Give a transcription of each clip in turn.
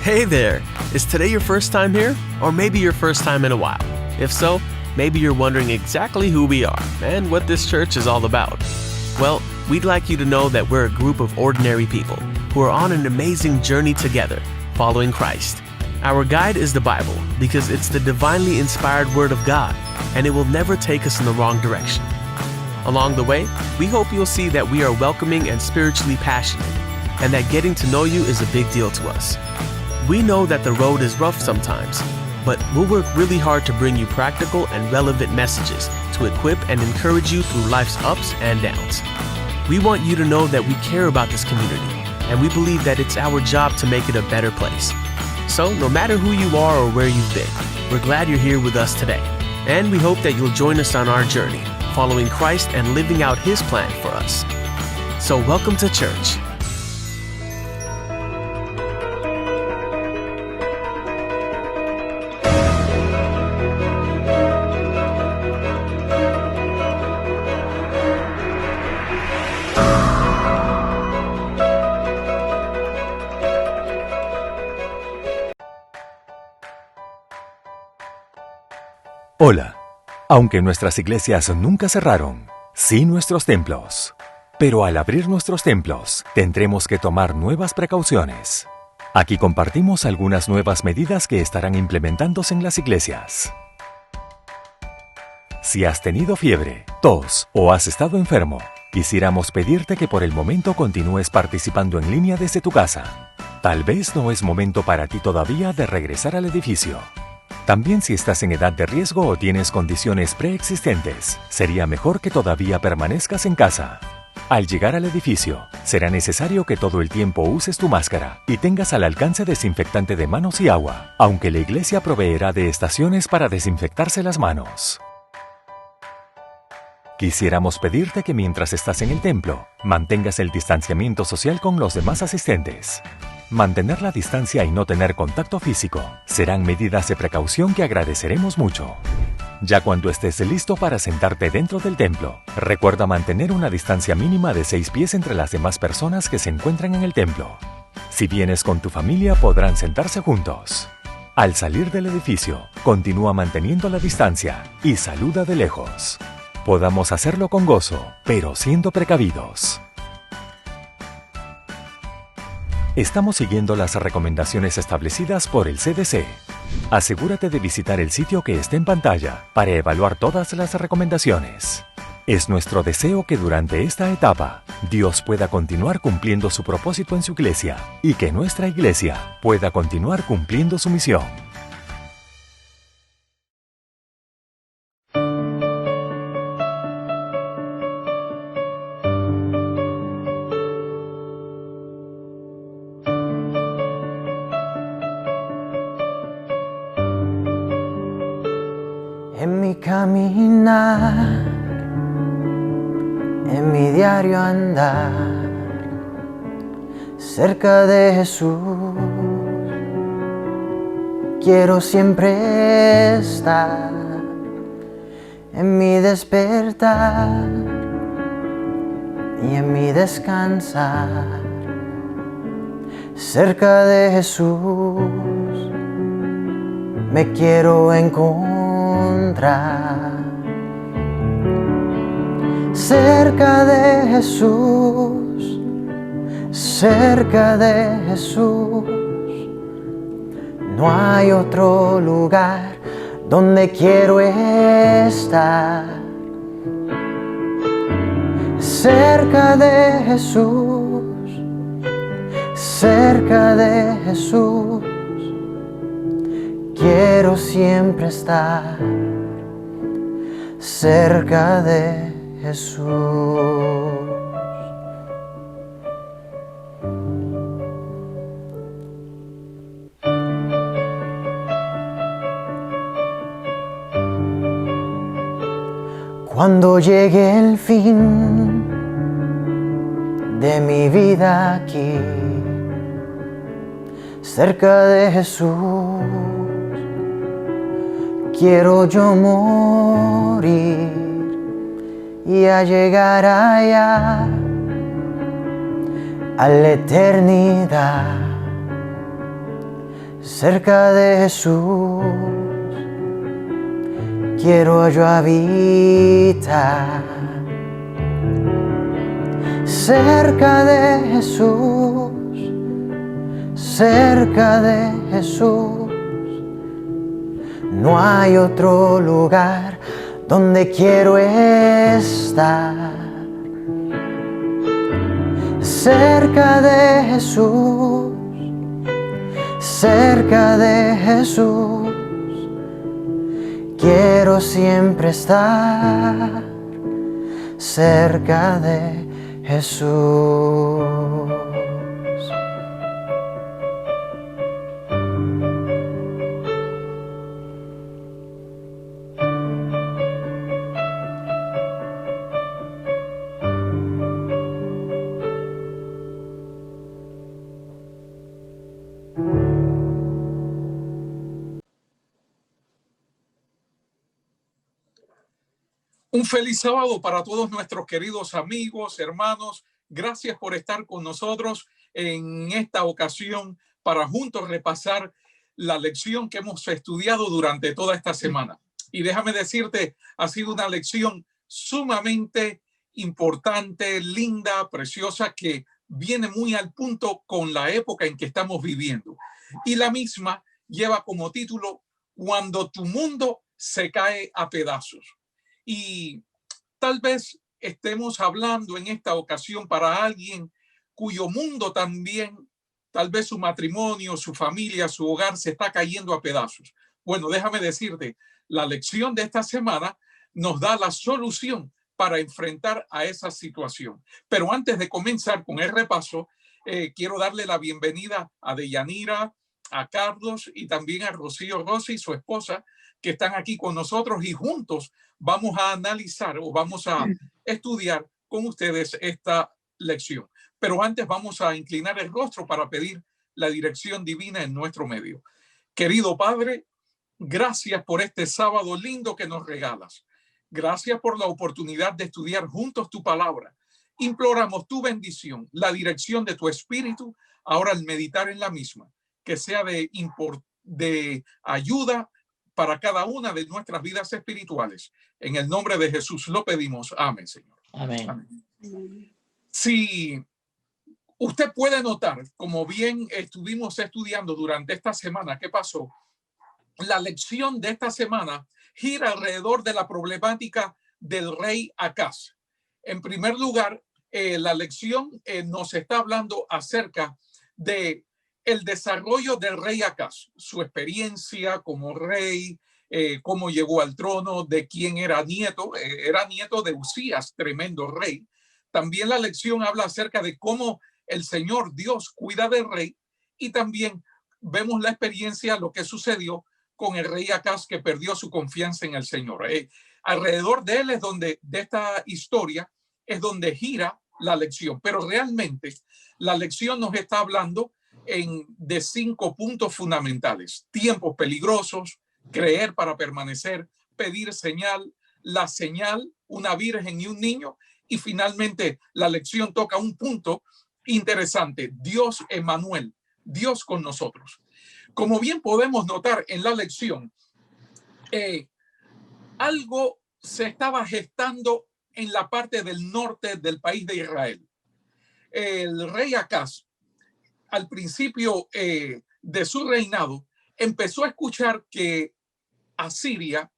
Hey there! Is today your first time here? Or maybe your first time in a while? If so, maybe you're wondering exactly who we are and what this church is all about. Well, we'd like you to know that we're a group of ordinary people who are on an amazing journey together, following Christ. Our guide is the Bible because it's the divinely inspired Word of God, and it will never take us in the wrong direction. Along the way, we hope you'll see that we are welcoming and spiritually passionate, and that getting to know you is a big deal to us. We know that the road is rough sometimes, but we'll work really hard to bring you practical and relevant messages to equip and encourage you through life's ups and downs. We want you to know that we care about this community, and we believe that it's our job to make it a better place. So, no matter who you are or where you've been, we're glad you're here with us today, and we hope that you'll join us on our journey, following Christ and living out His plan for us. So, welcome to church. Hola. Aunque nuestras iglesias nunca cerraron, sí nuestros templos. Pero al abrir nuestros templos, tendremos que tomar nuevas precauciones. Aquí compartimos algunas nuevas medidas que estarán implementándose en las iglesias. Si has tenido fiebre, tos o has estado enfermo, quisiéramos pedirte que por el momento continúes participando en línea desde tu casa. Tal vez no es momento para ti todavía de regresar al edificio. También si estás en edad de riesgo o tienes condiciones preexistentes, sería mejor que todavía permanezcas en casa. Al llegar al edificio, será necesario que todo el tiempo uses tu máscara y tengas al alcance desinfectante de manos y agua, aunque la iglesia proveerá de estaciones para desinfectarse las manos. Quisiéramos pedirte que mientras estás en el templo, mantengas el distanciamiento social con los demás asistentes. Mantener la distancia y no tener contacto físico serán medidas de precaución que agradeceremos mucho. Ya cuando estés listo para sentarte dentro del templo, recuerda mantener una distancia mínima de 6 pies entre las demás personas que se encuentran en el templo. Si vienes con tu familia, podrán sentarse juntos. Al salir del edificio, continúa manteniendo la distancia y saluda de lejos. Podamos hacerlo con gozo, pero siendo precavidos. Estamos siguiendo las recomendaciones establecidas por el CDC. Asegúrate de visitar el sitio que está en pantalla para evaluar todas las recomendaciones. Es nuestro deseo que durante esta etapa, Dios pueda continuar cumpliendo su propósito en su iglesia y que nuestra iglesia pueda continuar cumpliendo su misión. En mi caminar, en mi diario andar, cerca de Jesús, quiero siempre estar. En mi despertar y en mi descansar, cerca de Jesús, me quiero encontrar. Cerca de Jesús, cerca de Jesús, no hay otro lugar donde quiero estar. Cerca de Jesús, cerca de Jesús, quiero siempre estar cerca de Jesús. Cuando llegue el fin de mi vida aquí, cerca de Jesús, quiero yo morir y a llegar allá a la eternidad, cerca de Jesús, quiero yo habitar. Cerca de Jesús, cerca de Jesús, no hay otro lugar donde quiero estar. Cerca de Jesús, cerca de Jesús, quiero siempre estar cerca de Jesús. Un feliz sábado para todos nuestros queridos amigos, hermanos. Gracias por estar con nosotros en esta ocasión para juntos repasar la lección que hemos estudiado durante toda esta semana. Y déjame decirte, ha sido una lección sumamente importante, linda, preciosa, que viene muy al punto con la época en que estamos viviendo. Y la misma lleva como título Cuando tu mundo se cae a pedazos. Y tal vez estemos hablando en esta ocasión para alguien cuyo mundo también, tal vez su matrimonio, su familia, su hogar se está cayendo a pedazos. Bueno, déjame decirte, la lección de esta semana nos da la solución para enfrentar a esa situación. Pero antes de comenzar con el repaso, quiero darle la bienvenida a Deyanira, a Carlos y también a Rocío Rossi, su esposa, que están aquí con nosotros y juntos vamos a analizar o vamos a estudiar con ustedes esta lección. Pero antes vamos a inclinar el rostro para pedir la dirección divina en nuestro medio. Querido Padre, gracias por este sábado lindo que nos regalas. Gracias por la oportunidad de estudiar juntos tu palabra. Imploramos tu bendición, la dirección de tu espíritu, ahora al meditar en la misma, que sea de ayuda para cada una de nuestras vidas espirituales. En el nombre de Jesús lo pedimos. Amén, Señor. Amén. Amén. Si usted puede notar, como bien estuvimos estudiando durante esta semana, ¿qué pasó? La lección de esta semana gira alrededor de la problemática del rey Acaz. En primer lugar, la lección nos está hablando acerca de el desarrollo del rey Acaz, su experiencia como rey, cómo llegó al trono, de quién era nieto de Usías, tremendo rey. También la lección habla acerca de cómo el Señor Dios cuida del rey y también vemos la experiencia, lo que sucedió con el rey Acaz que perdió su confianza en el Señor. Alrededor de él es donde, de esta historia, es donde gira la lección. Pero realmente la lección nos está hablando de 5 puntos fundamentales: tiempos peligrosos, creer para permanecer, pedir señal, la señal, una virgen y un niño, y finalmente la lección toca un punto interesante: Dios Emmanuel, Dios con nosotros. Como bien podemos notar en la lección, algo se estaba gestando en la parte del norte del país de Israel. El rey Acaz, al principio de su reinado, empezó a escuchar que Asiria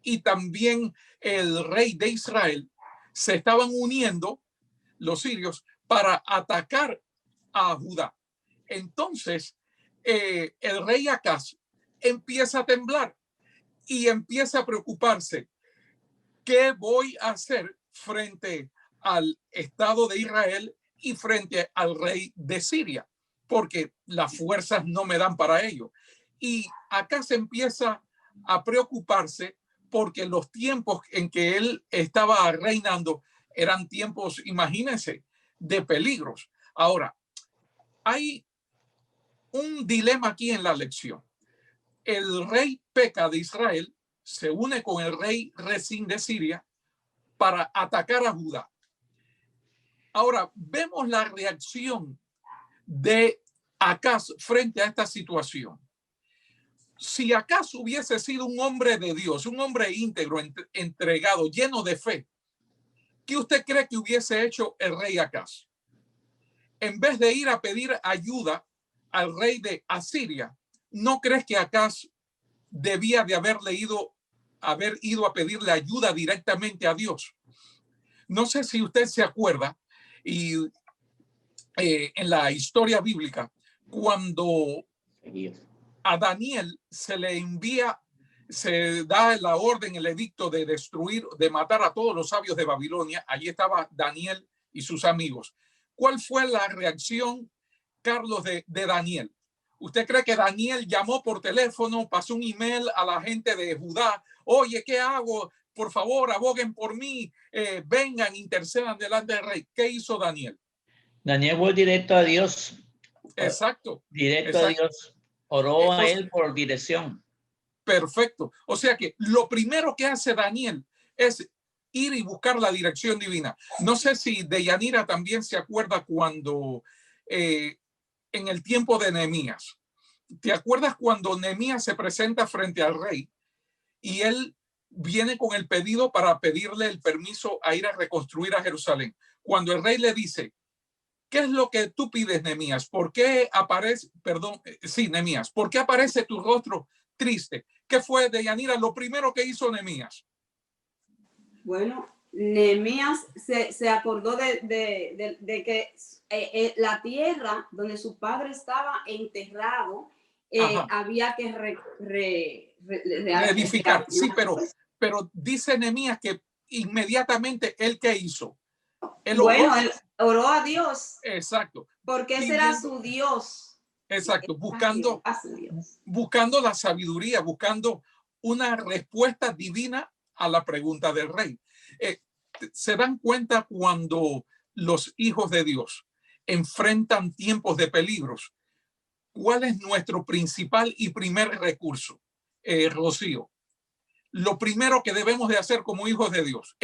y también el rey de Israel se estaban uniendo, los sirios, para atacar a Judá. Entonces, el rey Acaz empieza a temblar y empieza a preocuparse. ¿Qué voy a hacer frente al Estado de Israel y frente al rey de Siria? Porque las fuerzas no me dan para ello. Y acá se empieza a preocuparse porque los tiempos en que él estaba reinando eran tiempos, imagínense, de peligros. Ahora, hay un dilema aquí en la lección. El rey Peca de Israel se une con el rey Rezín de Siria para atacar a Judá. Ahora, vemos la reacción de Acaz frente a esta situación. Si Acaz hubiese sido un hombre de Dios, un hombre íntegro, entregado, lleno de fe, ¿qué usted cree que hubiese hecho el rey Acaz? En vez de ir a pedir ayuda al rey de Asiria, ¿no crees que Acaz debía de haber ido a pedirle ayuda directamente a Dios? No sé si usted se acuerda, y en la historia bíblica, cuando a Daniel se le envía, se da la orden, el edicto de destruir, de matar a todos los sabios de Babilonia. Allí estaba Daniel y sus amigos. ¿Cuál fue la reacción, Carlos, de Daniel? ¿Usted cree que Daniel llamó por teléfono, pasó un email a la gente de Judá? Oye, ¿qué hago? Por favor, aboguen por mí, vengan, intercedan delante del rey. ¿Qué hizo Daniel? Daniel fue directo a Dios. Exacto. Directo exacto. a Dios. Oró a él por dirección. Perfecto. O sea que lo primero que hace Daniel es ir y buscar la dirección divina. No sé si Deyanira también se acuerda cuando en el tiempo de Nehemías. ¿Te acuerdas cuando Nehemías se presenta frente al rey y él viene con el pedido para pedirle el permiso a ir a reconstruir a Jerusalén? Cuando el rey le dice, ¿qué es lo que tú pides, Nehemías? ¿Por qué aparece, Nehemías, ¿por qué aparece tu rostro triste? ¿Qué fue, Deyanira, lo primero que hizo Nehemías? Bueno, Nehemías se acordó de que la tierra donde su padre estaba enterrado había que reedificar. Sí, pero dice Nehemías que inmediatamente él, ¿qué hizo? Él oró a Dios. Exacto. Porque ese era su Dios. Exacto, buscando la sabiduría, buscando una respuesta divina a la pregunta del rey. Se dan cuenta cuando los hijos de Dios enfrentan tiempos de peligros. ¿Cuál es nuestro principal y primer recurso, Rocío? Lo primero que debemos de hacer como hijos de Dios,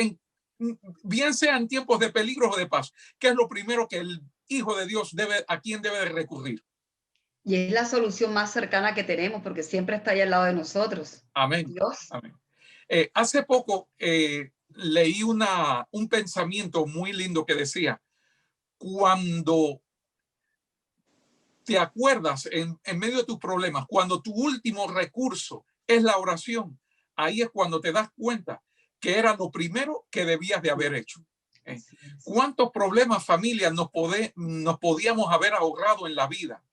bien sea en tiempos de peligros o de paz, ¿qué es lo primero que el hijo de Dios a quién debe de recurrir? Y es la solución más cercana que tenemos, porque siempre está ahí al lado de nosotros. Amén. Dios. Amén. Hace poco leí un pensamiento muy lindo que decía, cuando te acuerdas en medio de tus problemas, cuando tu último recurso es la oración, ahí es cuando te das cuenta que era lo primero que debías de haber hecho. ¿Cuántos problemas, familia, nos podíamos haber ahorrado en la vida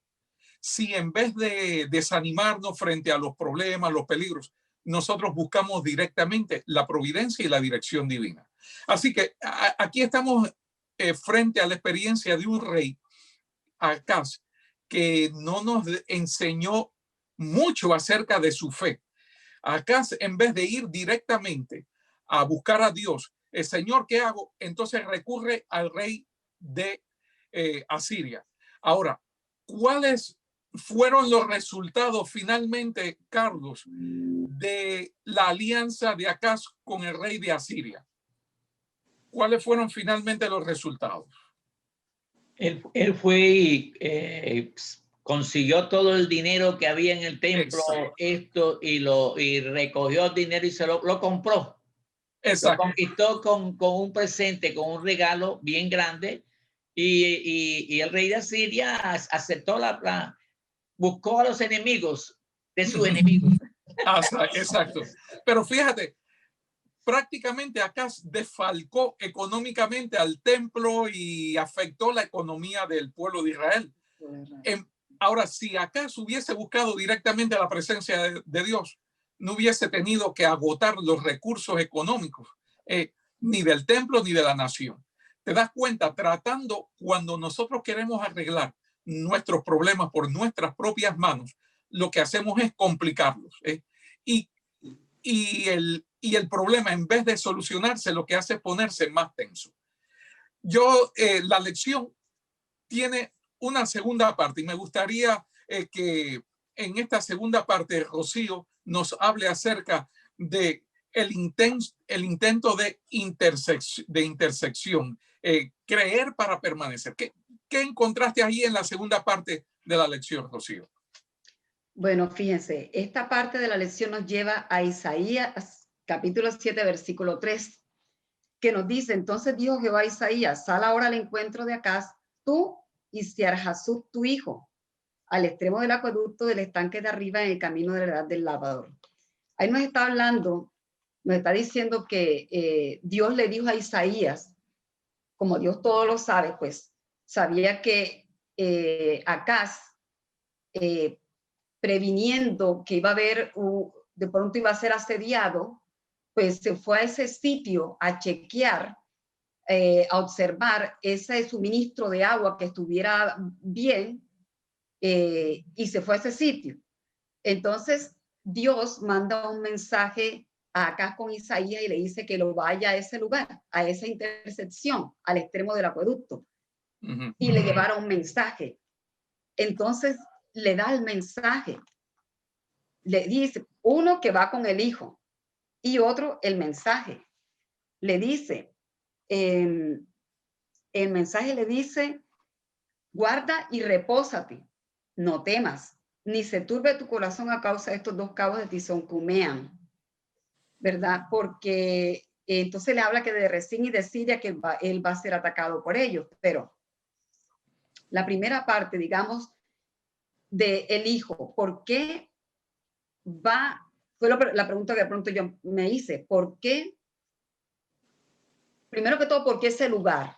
si en vez de desanimarnos frente a los problemas, los peligros, nosotros buscamos directamente la providencia y la dirección divina? Así que aquí estamos frente a la experiencia de un rey, Acaz, que no nos enseñó mucho acerca de su fe. Acaz, en vez de ir directamente a buscar a Dios, el Señor, ¿qué hago? Entonces recurre al rey de Asiria. Ahora, ¿cuáles fueron los resultados finalmente, Carlos, de la alianza de Acaz con el rey de Asiria? ¿Cuáles fueron finalmente los resultados? Él fue y consiguió todo el dinero que había en el templo, y recogió el dinero y lo compró. Exacto. Lo conquistó con un presente, con un regalo bien grande, y el rey de Asiria aceptó buscó a los enemigos de sus enemigos. Exacto. Pero fíjate, prácticamente Acaz desfalcó económicamente al templo y afectó la economía del pueblo de Israel. Ahora, si Acaz hubiese buscado directamente la presencia de Dios, no hubiese tenido que agotar los recursos económicos, ni del templo ni de la nación. ¿Te das cuenta? Cuando nosotros queremos arreglar nuestros problemas por nuestras propias manos, lo que hacemos es complicarlos. Y y el problema, en vez de solucionarse, lo que hace es ponerse más tenso. La lección tiene una segunda parte y me gustaría que en esta segunda parte Rocío nos hable acerca de el intento de intersección, creer para permanecer. ¿Qué encontraste ahí en la segunda parte de la lección, Rocío? Bueno, fíjense, esta parte de la lección nos lleva a Isaías capítulo 7, versículo 3, que nos dice: entonces dijo Jehová a Isaías, sal ahora al encuentro de Acaz, tú y Sear-Jasub tu hijo, al extremo del acueducto del estanque de arriba en el camino de la edad del lavador. Ahí nos está hablando, nos está diciendo que Dios le dijo a Isaías, como Dios todo lo sabe, pues sabía que Acaz, previniendo que iba a haber, de pronto iba a ser asediado, pues se fue a ese sitio a chequear, a observar ese suministro de agua que estuviera bien, y se fue a ese sitio. Entonces Dios manda un mensaje acá con Isaías y le dice que lo vaya a ese lugar, a esa intersección, al extremo del acueducto, y le llevara un mensaje. Entonces le da el mensaje, le dice, uno que va con el hijo y otro el mensaje. Le dice, el mensaje le dice: guarda y repósate, no temas, ni se turbe tu corazón a causa de estos dos cabos de tizón que humean, ¿verdad? Porque entonces le habla que de Rezín y de Siria, que él va a ser atacado por ellos. Pero la primera parte, digamos, de el hijo, ¿por qué va? Fue la pregunta que de pronto yo me hice. ¿Por qué? Primero que todo, ¿por qué ese lugar?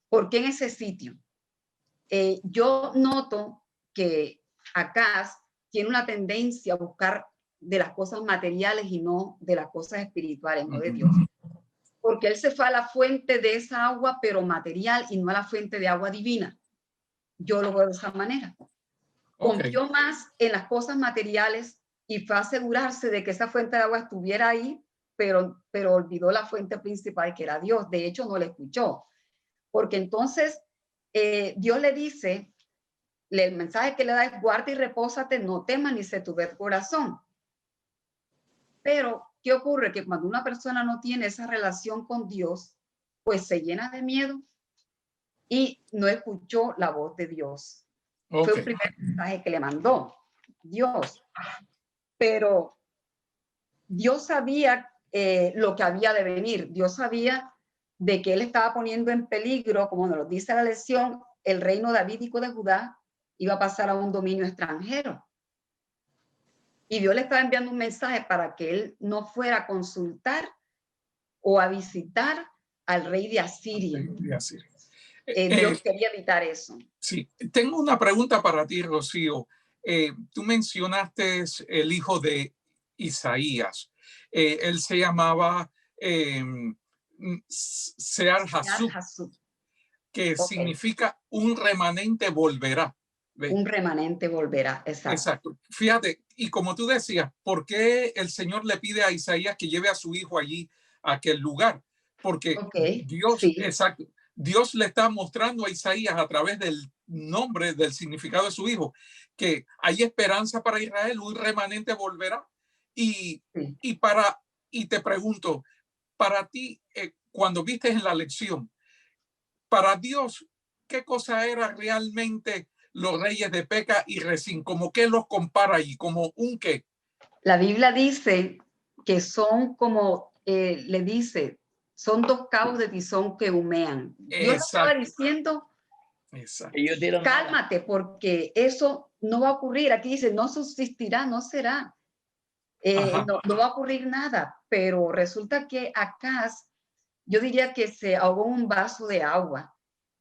¿Por qué en ese sitio? Yo noto que Acaz tiene una tendencia a buscar de las cosas materiales y no de las cosas espirituales, no de Dios. Porque él se fue a la fuente de esa agua, pero material, y no a la fuente de agua divina. Yo lo veo de esa manera. Confió más en las cosas materiales y fue a asegurarse de que esa fuente de agua estuviera ahí, pero olvidó la fuente principal, que era Dios. De hecho, no la escuchó. Porque entonces Dios le dice, el mensaje que le da es: guarda y repósate, no temas ni se turbe tu corazón. Pero, ¿qué ocurre? Que cuando una persona no tiene esa relación con Dios, pues se llena de miedo y no escuchó la voz de Dios. Fue el primer mensaje que le mandó Dios. Pero Dios sabía lo que había de venir. Dios sabía de que él estaba poniendo en peligro, como nos lo dice la lección, el reino davídico de Judá iba a pasar a un dominio extranjero. Y Dios le estaba enviando un mensaje para que él no fuera a consultar o a visitar al rey de Asiria. Dios quería evitar eso. Sí, tengo una pregunta para ti, Rocío. Tú mencionaste el hijo de Isaías. Él se llamaba Sear-Jasub, que significa un remanente volverá. ¿Ves? Un remanente volverá, exacto. Exacto. Fíjate, y como tú decías, ¿por qué el Señor le pide a Isaías que lleve a su hijo allí, a aquel lugar? Porque Dios, sí. Exacto, Dios le está mostrando a Isaías a través del nombre, del significado de su hijo, que hay esperanza para Israel, un remanente volverá. Y te pregunto, para ti, cuando viste en la lección, para Dios, ¿qué cosa era realmente los reyes de Peca y Rezín? ¿Cómo qué los compara allí? ¿Como un qué? La Biblia dice que son como, le dice, son dos cabos de tizón que humean. Dios estaba diciendo, cálmate, porque eso no va a ocurrir. Aquí dice, no subsistirá, no será. No va a ocurrir nada. Pero resulta que Acaz, yo diría que se ahogó un vaso de agua.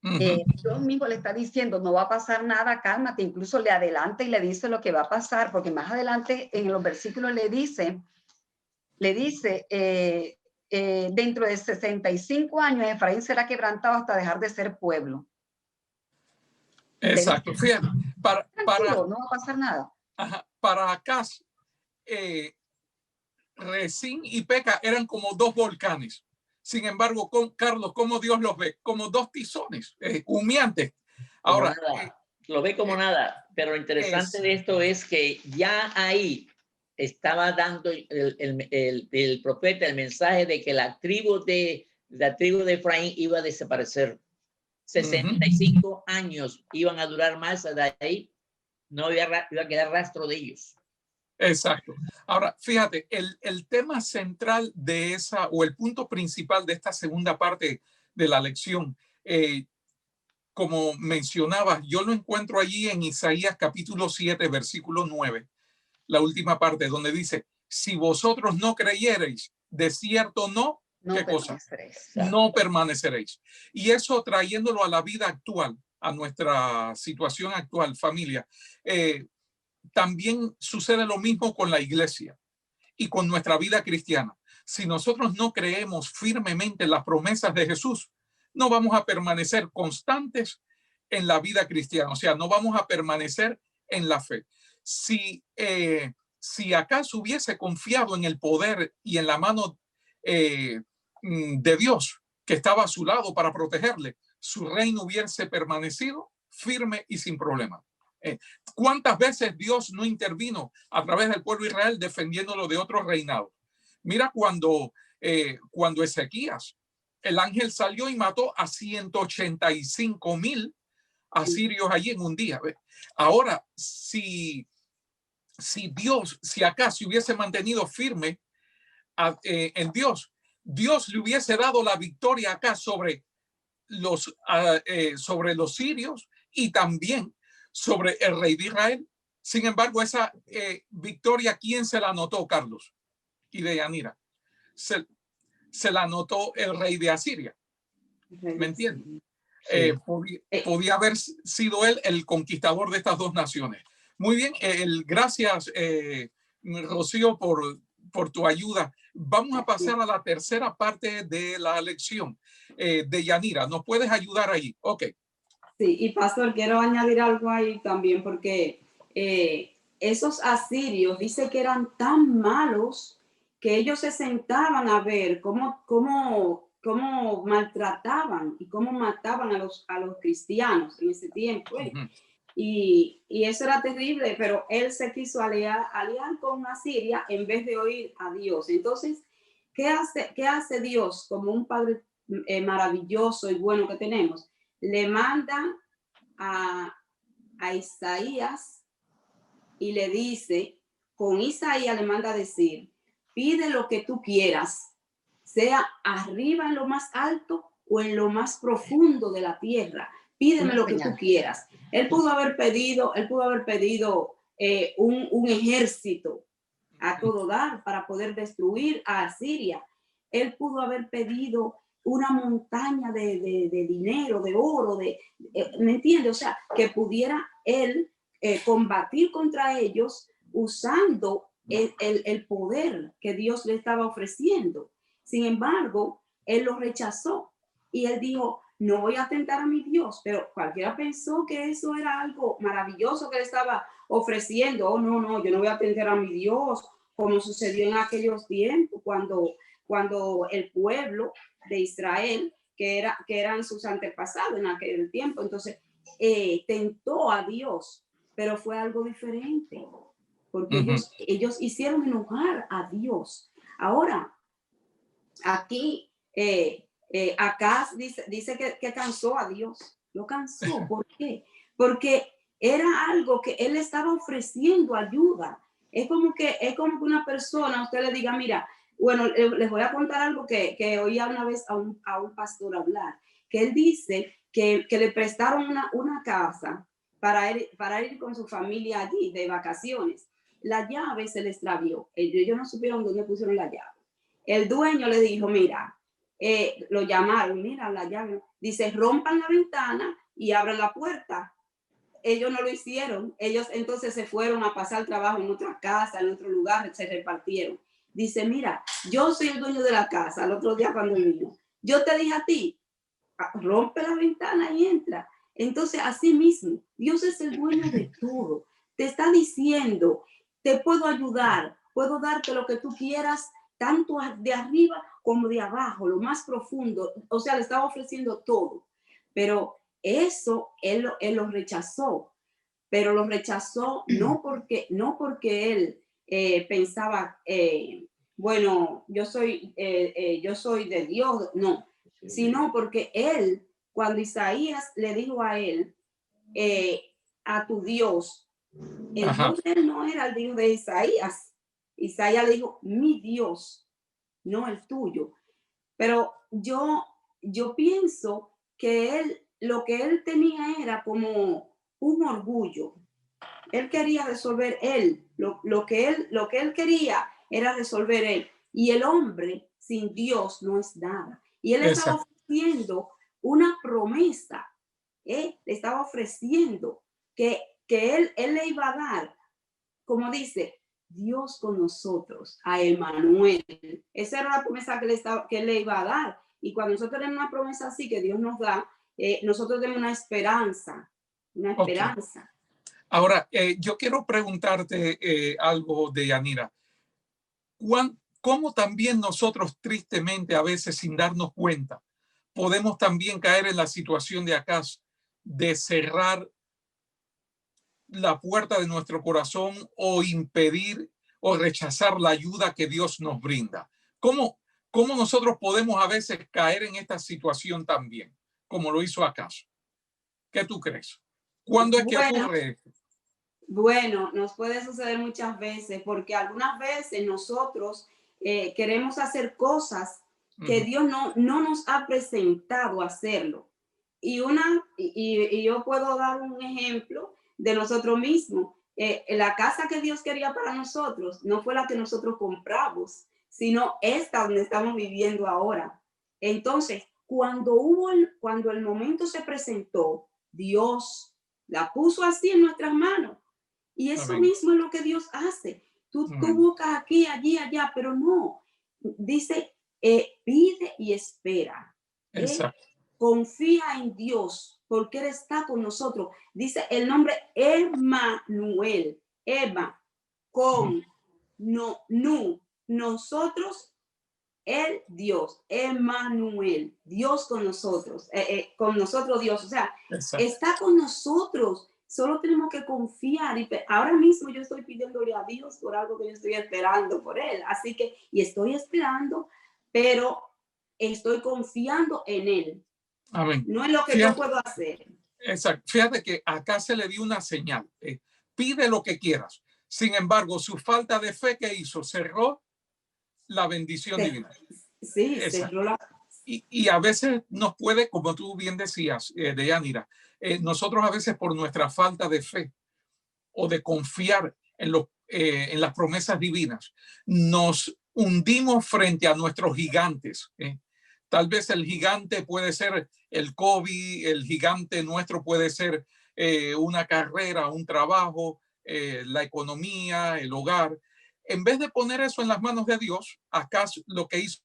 Dios mismo le está diciendo, no va a pasar nada, cálmate. Incluso le adelanta y le dice lo que va a pasar, porque más adelante en los versículos le dice, dentro de 65 años Efraín será quebrantado hasta dejar de ser pueblo. Exacto. Fíjate, no va a pasar nada. Para Acaz, Resín y Peca eran como dos volcanes. Sin embargo, Carlos, ¿cómo Dios los ve? Como dos tizones humeantes. Ahora, lo ve como nada, pero lo interesante de esto es que ya ahí estaba dando el profeta el mensaje de que la tribu de Efraín iba a desaparecer. 65 años iban a durar más de ahí, no iba a quedar rastro de ellos. Exacto. Ahora, fíjate, el tema central de esa, o el punto principal de esta segunda parte de la lección, como mencionabas, yo lo encuentro allí en Isaías capítulo 7, versículo 9, la última parte, donde dice, si vosotros no creyereis, de cierto no, ¿qué cosa? No permaneceréis. Y eso trayéndolo a la vida actual, a nuestra situación actual, familia, también sucede lo mismo con la iglesia y con nuestra vida cristiana. Si nosotros no creemos firmemente en las promesas de Jesús, no vamos a permanecer constantes en la vida cristiana, o sea, no vamos a permanecer en la fe. Si acaso hubiese confiado en el poder y en la mano de Dios que estaba a su lado para protegerle, su reino hubiese permanecido firme y sin problema. ¿Cuántas veces Dios no intervino a través del pueblo de Israel defendiéndolo de otros reinados? Mira cuando Ezequías, el ángel salió y mató a 185,000 asirios allí en un día. Ahora, si acaso hubiese mantenido firme en Dios, Dios le hubiese dado la victoria acá sobre los sirios y también sobre el rey de Israel. Sin embargo, esa victoria, ¿quién se la anotó, Carlos? Y de Yanira. Se la anotó el rey de Asiria. ¿Me entiendes? Sí. Podía haber sido él el conquistador de estas dos naciones. Muy bien, gracias, Rocío, por tu ayuda. Vamos a pasar a la tercera parte de la lección de Yanira. ¿Nos puedes ayudar ahí? Ok. Sí, y pastor, quiero añadir algo ahí también, porque esos asirios dice que eran tan malos que ellos se sentaban a ver cómo maltrataban y cómo mataban a los cristianos en ese tiempo. Y eso era terrible, pero él se quiso aliar con Asiria en vez de oír a Dios. Entonces, ¿qué hace Dios como un padre maravilloso y bueno que tenemos? Le manda a Isaías y le dice, con Isaías le manda a decir, pide lo que tú quieras, sea arriba en lo más alto o en lo más profundo de la tierra. Pídeme lo que tú quieras. Él pudo haber pedido un ejército a todo dar para poder destruir a Asiria. Él pudo haber pedido una montaña de dinero, de oro, ¿me entiendes? O sea, que pudiera él combatir contra ellos usando el poder que Dios le estaba ofreciendo. Sin embargo, él lo rechazó y él dijo, no voy a tentar a mi Dios, pero cualquiera pensó que eso era algo maravilloso que le estaba ofreciendo. Oh, no, yo no voy a tentar a mi Dios, como sucedió en aquellos tiempos cuando el pueblo de Israel, que eran sus antepasados en aquel tiempo, entonces tentó a Dios, pero fue algo diferente, porque ellos hicieron enojar a Dios. Ahora, aquí, Acaz dice que cansó a Dios, lo cansó. ¿Por qué? Porque era algo que él estaba ofreciendo ayuda. Es como que una persona, usted le diga, mira, bueno, les voy a contar algo que oía una vez a un pastor hablar, que él dice que le prestaron una casa para ir con su familia allí de vacaciones. La llave se le extravió. Ellos no supieron dónde pusieron la llave. El dueño le dijo, mira, lo llamaron, mira la llave. Dice, rompan la ventana y abran la puerta. Ellos no lo hicieron. Ellos entonces se fueron a pasar trabajo en otra casa, en otro lugar, se repartieron. Dice, mira, yo soy el dueño de la casa. El otro día cuando vino, yo te dije a ti, rompe la ventana y entra. Entonces, así mismo, Dios es el dueño de todo. Te está diciendo, te puedo ayudar, puedo darte lo que tú quieras, tanto de arriba como de abajo, lo más profundo. O sea, le estaba ofreciendo todo. Pero eso él lo rechazó. Pero lo rechazó no porque él pensaba, bueno, yo soy de Dios, no, sino porque él, cuando Isaías le dijo a él, a tu Dios, el Ajá. Dios de él no era el Dios de Isaías. Isaías le dijo, mi Dios, no el tuyo. Pero yo pienso que él, lo que él tenía era como un orgullo. Él quería resolver él. Lo que él quería era resolver él. Y el hombre sin Dios no es nada. Y él estaba ofreciendo una promesa. Le estaba ofreciendo que él le iba a dar, como dice, Dios con nosotros, a Emmanuel. Esa era la promesa que él le iba a dar. Y cuando nosotros tenemos una promesa así que Dios nos da, nosotros tenemos una esperanza. Una esperanza. Okay. Ahora, yo quiero preguntarte algo, Deyanira. ¿Cómo también nosotros tristemente, a veces sin darnos cuenta, podemos también caer en la situación de Acaz de cerrar la puerta de nuestro corazón o impedir o rechazar la ayuda que Dios nos brinda? ¿Cómo nosotros podemos a veces caer en esta situación también, como lo hizo Acaz? ¿Qué tú crees? ¿Cuándo es que ocurre esto? Bueno, nos puede suceder muchas veces, porque algunas veces nosotros queremos hacer cosas que Dios no nos ha presentado hacerlo. Y yo puedo dar un ejemplo de nosotros mismos. La casa que Dios quería para nosotros no fue la que nosotros compramos, sino esta donde estamos viviendo ahora. Entonces, cuando el momento se presentó, Dios la puso así en nuestras manos. Y eso mismo es lo que Dios hace. Tú buscas aquí, allí, allá, pero no. Dice, pide y espera. Confía en Dios, porque Él está con nosotros. Dice el nombre Emmanuel. Emma, con, nosotros, el Dios, Emmanuel, Dios con nosotros Dios. O sea, está con nosotros. Solo tenemos que confiar. Y ahora mismo yo estoy pidiéndole a Dios por algo que yo estoy esperando por Él. Así que, y estoy esperando, pero estoy confiando en Él. Amén. No es lo que yo puedo hacer. Exacto. Fíjate que acá se le dio una señal. Pide lo que quieras. Sin embargo, su falta de fe que hizo, cerró la bendición divina. Sí, cerró la... Y a veces nos puede, como tú bien decías, Deyanira, nosotros a veces por nuestra falta de fe o de confiar en las promesas divinas, nos hundimos frente a nuestros gigantes. Tal vez el gigante puede ser el COVID, el gigante nuestro puede ser una carrera, un trabajo, la economía, el hogar. En vez de poner eso en las manos de Dios, acá lo que hizo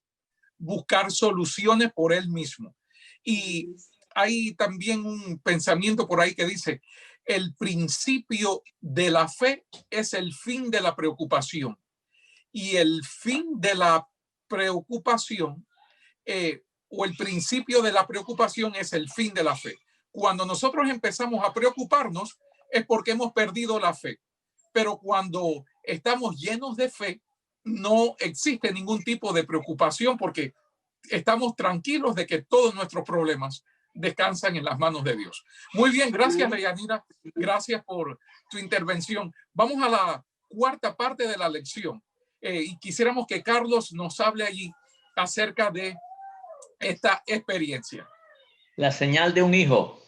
buscar soluciones por él mismo. Y hay también un pensamiento por ahí que dice, el principio de la fe es el fin de la preocupación. Y el fin de la preocupación o el principio de la preocupación es el fin de la fe. Cuando nosotros empezamos a preocuparnos es porque hemos perdido la fe. Pero cuando estamos llenos de fe, no existe ningún tipo de preocupación porque estamos tranquilos de que todos nuestros problemas descansan en las manos de Dios. Muy bien, gracias, Deyanira. Gracias por tu intervención. Vamos a la cuarta parte de la lección y quisiéramos que Carlos nos hable allí acerca de esta experiencia. La señal de un hijo.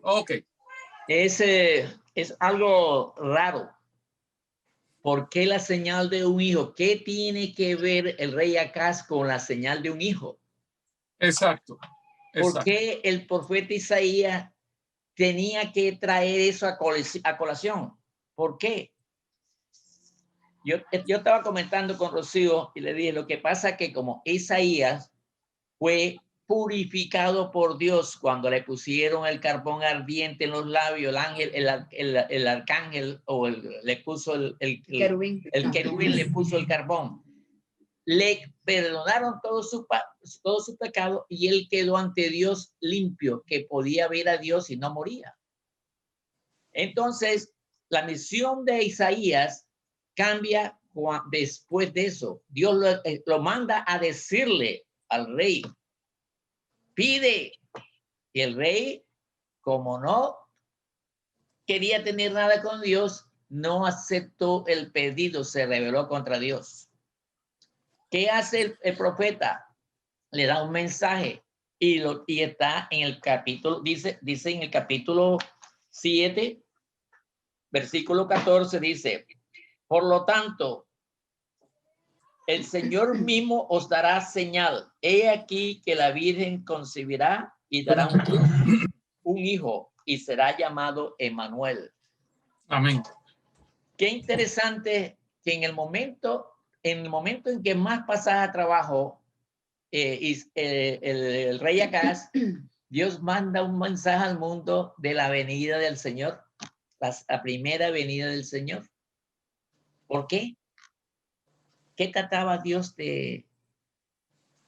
Ok. Es algo raro. ¿Por qué la señal de un hijo? ¿Qué tiene que ver el rey Acaz con la señal de un hijo? Exacto. ¿Por qué el profeta Isaías tenía que traer eso a colación? ¿Por qué? Yo estaba comentando con Rocío y le dije, lo que pasa es que como Isaías fue purificado por Dios cuando le pusieron el carbón ardiente en los labios. El ángel, el arcángel, le puso el querubín le puso el carbón. Le perdonaron todo su pecado y él quedó ante Dios limpio, que podía ver a Dios y no moría. Entonces, la misión de Isaías cambia después de eso. Dios lo manda a decirle al rey, pide. Y el rey, como no quería tener nada con Dios, no aceptó el pedido, se rebeló contra Dios. ¿Qué hace el profeta? Le da un mensaje y está en el capítulo, dice en el capítulo 7, versículo 14, dice, por lo tanto, el Señor mismo os dará señal. He aquí que la Virgen concebirá y dará un hijo y será llamado Emmanuel. Amén. Qué interesante que en el momento en que más pasaba trabajo el rey Acaz, Dios manda un mensaje al mundo de la venida del Señor, la primera venida del Señor. ¿Por qué? ¿Qué trataba Dios de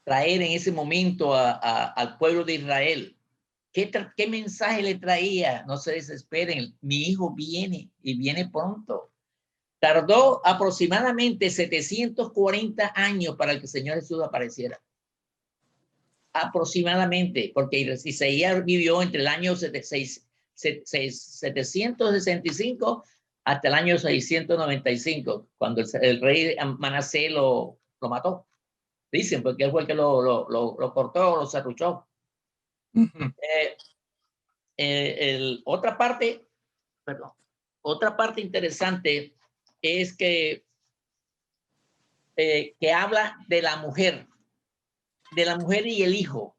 traer en ese momento al pueblo de Israel? ¿Qué mensaje le traía? No se desesperen, mi hijo viene y viene pronto. Tardó aproximadamente 740 años para que el Señor Jesús apareciera. Aproximadamente, porque Isaías vivió entre el año 765 hasta el año 695, cuando el rey Manasés lo mató. Dicen, porque él fue el que lo cortó, lo serruchó. Otra parte interesante es que habla de la mujer y el hijo.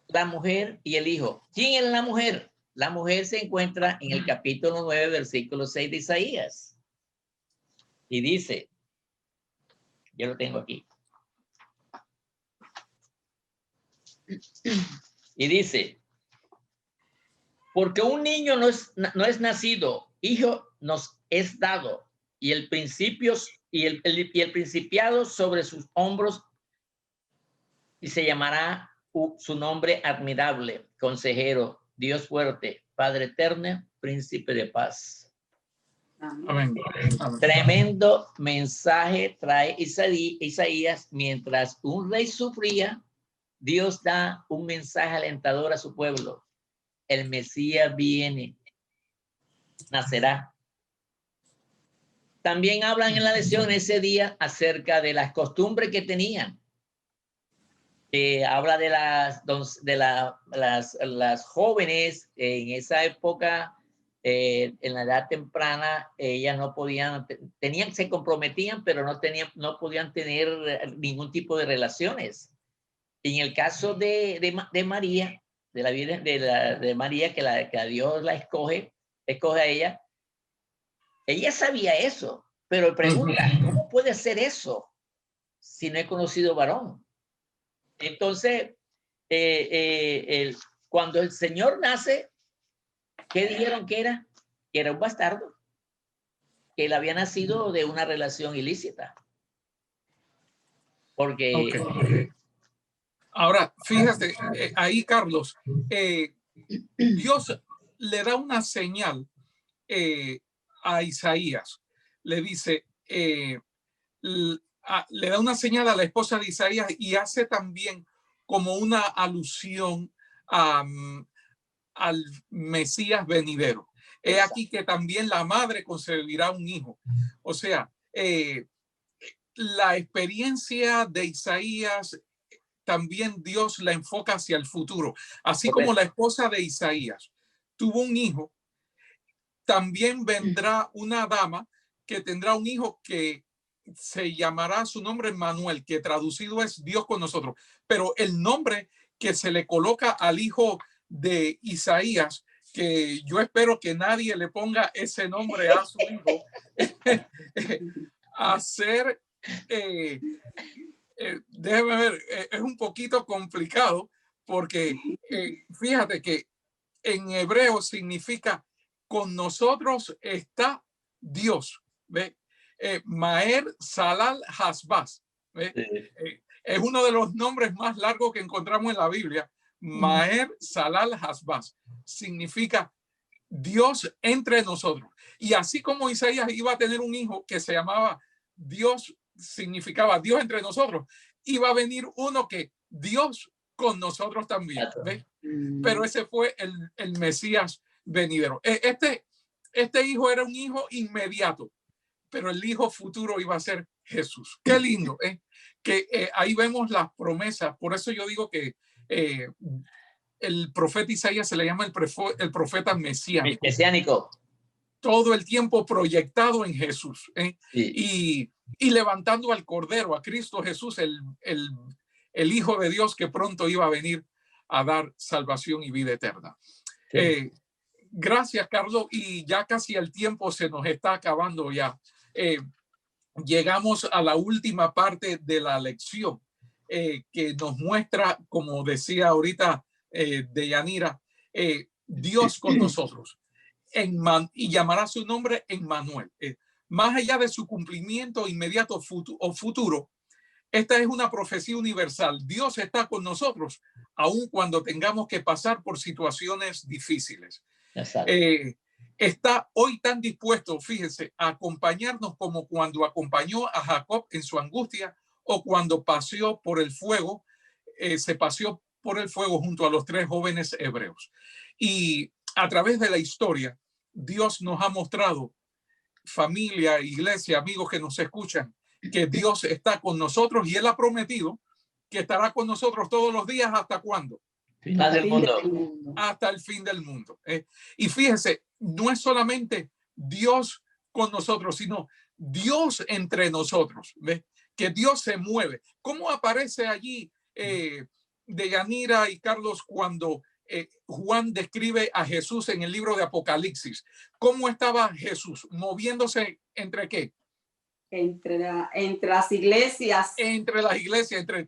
La mujer y el hijo. ¿Quién es la mujer? La mujer se encuentra en el capítulo 9, versículo 6 de Isaías. Y dice, yo lo tengo aquí. Y dice, porque un niño no es nacido, hijo nos es dado, y el principiado sobre sus hombros, y se llamará su nombre admirable, consejero, Dios fuerte, Padre eterno, príncipe de paz. Amén. Tremendo mensaje trae Isaías. Mientras un rey sufría, Dios da un mensaje alentador a su pueblo. El Mesías viene, nacerá. También hablan en la lección ese día acerca de las costumbres que tenían. Habla de las jóvenes en esa época, en la edad temprana, ellas no podían, se comprometían, pero no podían tener ningún tipo de relaciones. En el caso de María, de la Virgen, de María, que a Dios la escoge a ella sabía eso, pero pregunta, ¿cómo puede ser eso si no he conocido varón? Entonces, cuando el Señor nace, ¿qué dijeron que era? Que era un bastardo, que él había nacido de una relación ilícita. Porque... Okay. Ahora, fíjate, ahí, Carlos, Dios le da una señal a Isaías. Le dice, le da una señal a la esposa de Isaías y hace también como una alusión al Mesías venidero. He aquí que también la madre concebirá un hijo. O sea, la experiencia de Isaías también Dios la enfoca hacia el futuro. Así como la esposa de Isaías tuvo un hijo, también vendrá una dama que tendrá un hijo que se llamará su nombre Emmanuel, que traducido es Dios con nosotros. Pero el nombre que se le coloca al hijo de Isaías, que yo espero que nadie le ponga ese nombre a su hijo, a ser déjeme ver, es un poquito complicado porque fíjate que en hebreo significa con nosotros está Dios. ¿Ve? Maer Salal Hasbaz. ¿Ve? Es uno de los nombres más largos que encontramos en la Biblia. Maer Salal Hasbaz significa Dios entre nosotros. Y así como Isaías iba a tener un hijo que se llamaba Dios, significaba Dios entre nosotros, iba a venir uno que Dios con nosotros también. ¿Ve? Pero ese fue el Mesías venidero. Este hijo era un hijo inmediato, pero el hijo futuro iba a ser Jesús. Qué lindo, que ahí vemos las promesas. Por eso yo digo que el profeta Isaías se le llama el profeta mesiánico. Mesiánico. Todo el tiempo proyectado en Jesús. Sí. Y levantando al Cordero, a Cristo Jesús, el Hijo de Dios que pronto iba a venir a dar salvación y vida eterna. Sí. Gracias, Carlos. Y ya casi el tiempo se nos está acabando ya. Llegamos a la última parte de la lección que nos muestra, como decía ahorita Deyanira, Dios con nosotros. Y llamará su nombre Emmanuel. Más allá de su cumplimiento inmediato o futuro, esta es una profecía universal. Dios está con nosotros, aun cuando tengamos que pasar por situaciones difíciles. Está hoy tan dispuesto, fíjense, a acompañarnos como cuando acompañó a Jacob en su angustia o cuando paseó por el fuego, se paseó por el fuego junto a los 3 jóvenes hebreos. Y a través de la historia, Dios nos ha mostrado, familia, iglesia, amigos que nos escuchan, que Dios está con nosotros y Él ha prometido que estará con nosotros todos los días. ¿Hasta cuándo? Final del mundo. Hasta el fin del mundo. Y fíjense, no es solamente Dios con nosotros, sino Dios entre nosotros. ¿Ves? Que Dios se mueve. ¿Cómo aparece allí Deyanira y Carlos cuando Juan describe a Jesús en el libro de Apocalipsis? ¿Cómo estaba Jesús moviéndose entre qué? Entre las iglesias. Entre las iglesias, entre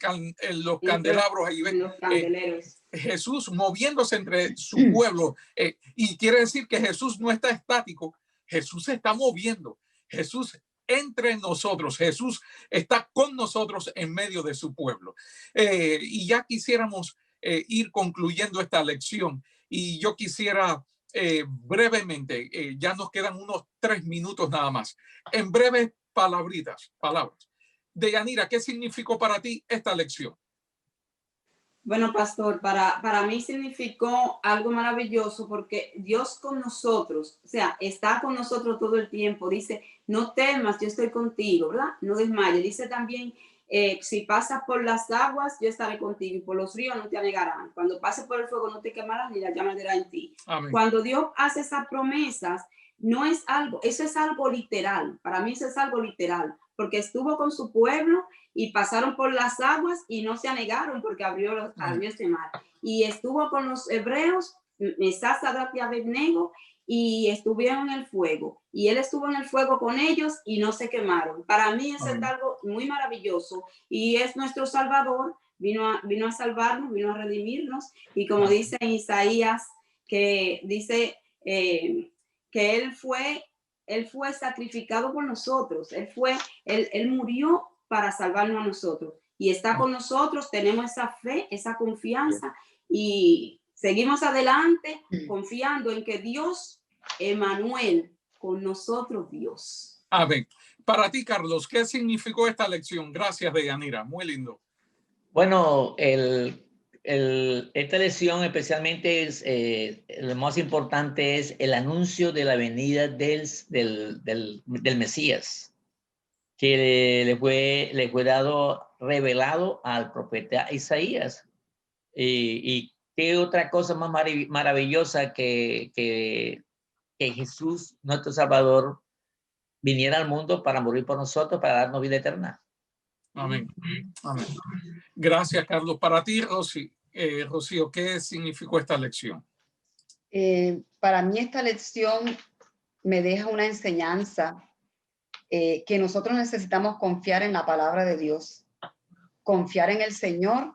los candelabros. Ahí ven, los candeleros. Jesús moviéndose entre su pueblo. Y quiere decir que Jesús no está estático. Jesús se está moviendo. Jesús entre nosotros. Jesús está con nosotros en medio de su pueblo. Y ya quisiéramos ir concluyendo esta lección. Y yo quisiera brevemente, ya nos quedan unos 3 minutos nada más. En breves palabras. Deyanira, ¿qué significó para ti esta lección? Bueno, pastor, para mí significó algo maravilloso porque Dios con nosotros, o sea, está con nosotros todo el tiempo. Dice, no temas, yo estoy contigo, ¿verdad? No desmayes. Dice también, si pasas por las aguas, yo estaré contigo y por los ríos no te anegarán. Cuando pases por el fuego no te quemarán ni la llama arderá en ti. Amén. Cuando Dios hace esas promesas, no es algo, eso es algo literal. Para mí eso es algo literal, porque estuvo con su pueblo y pasaron por las aguas y no se anegaron porque abrió este mar. Y estuvo con los hebreos, Mesach, Sadrach y Abednego, y estuvieron en el fuego. Y él estuvo en el fuego con ellos y no se quemaron. Para mí eso es algo muy maravilloso y es nuestro Salvador. Vino a salvarnos, vino a redimirnos. Y como dice en Isaías, que dice que él fue sacrificado por nosotros. Él murió para salvarnos a nosotros y está con nosotros. Tenemos esa fe, esa confianza y seguimos adelante confiando en que Dios, Emmanuel, con nosotros Dios. Amén. Para ti, Carlos, ¿qué significó esta lección? Gracias, Deyanira. Muy lindo. Bueno, esta lección especialmente es, lo más importante es el anuncio de la venida del Mesías, que le fue revelado al profeta Isaías. Y qué otra cosa más maravillosa que Jesús, nuestro Salvador, viniera al mundo para morir por nosotros, para darnos vida eterna. Amén. Amén. Gracias, Carlos. Para ti, Rocío, ¿qué significó esta lección? Para mí esta lección me deja una enseñanza que nosotros necesitamos confiar en la palabra de Dios. confiar en el Señor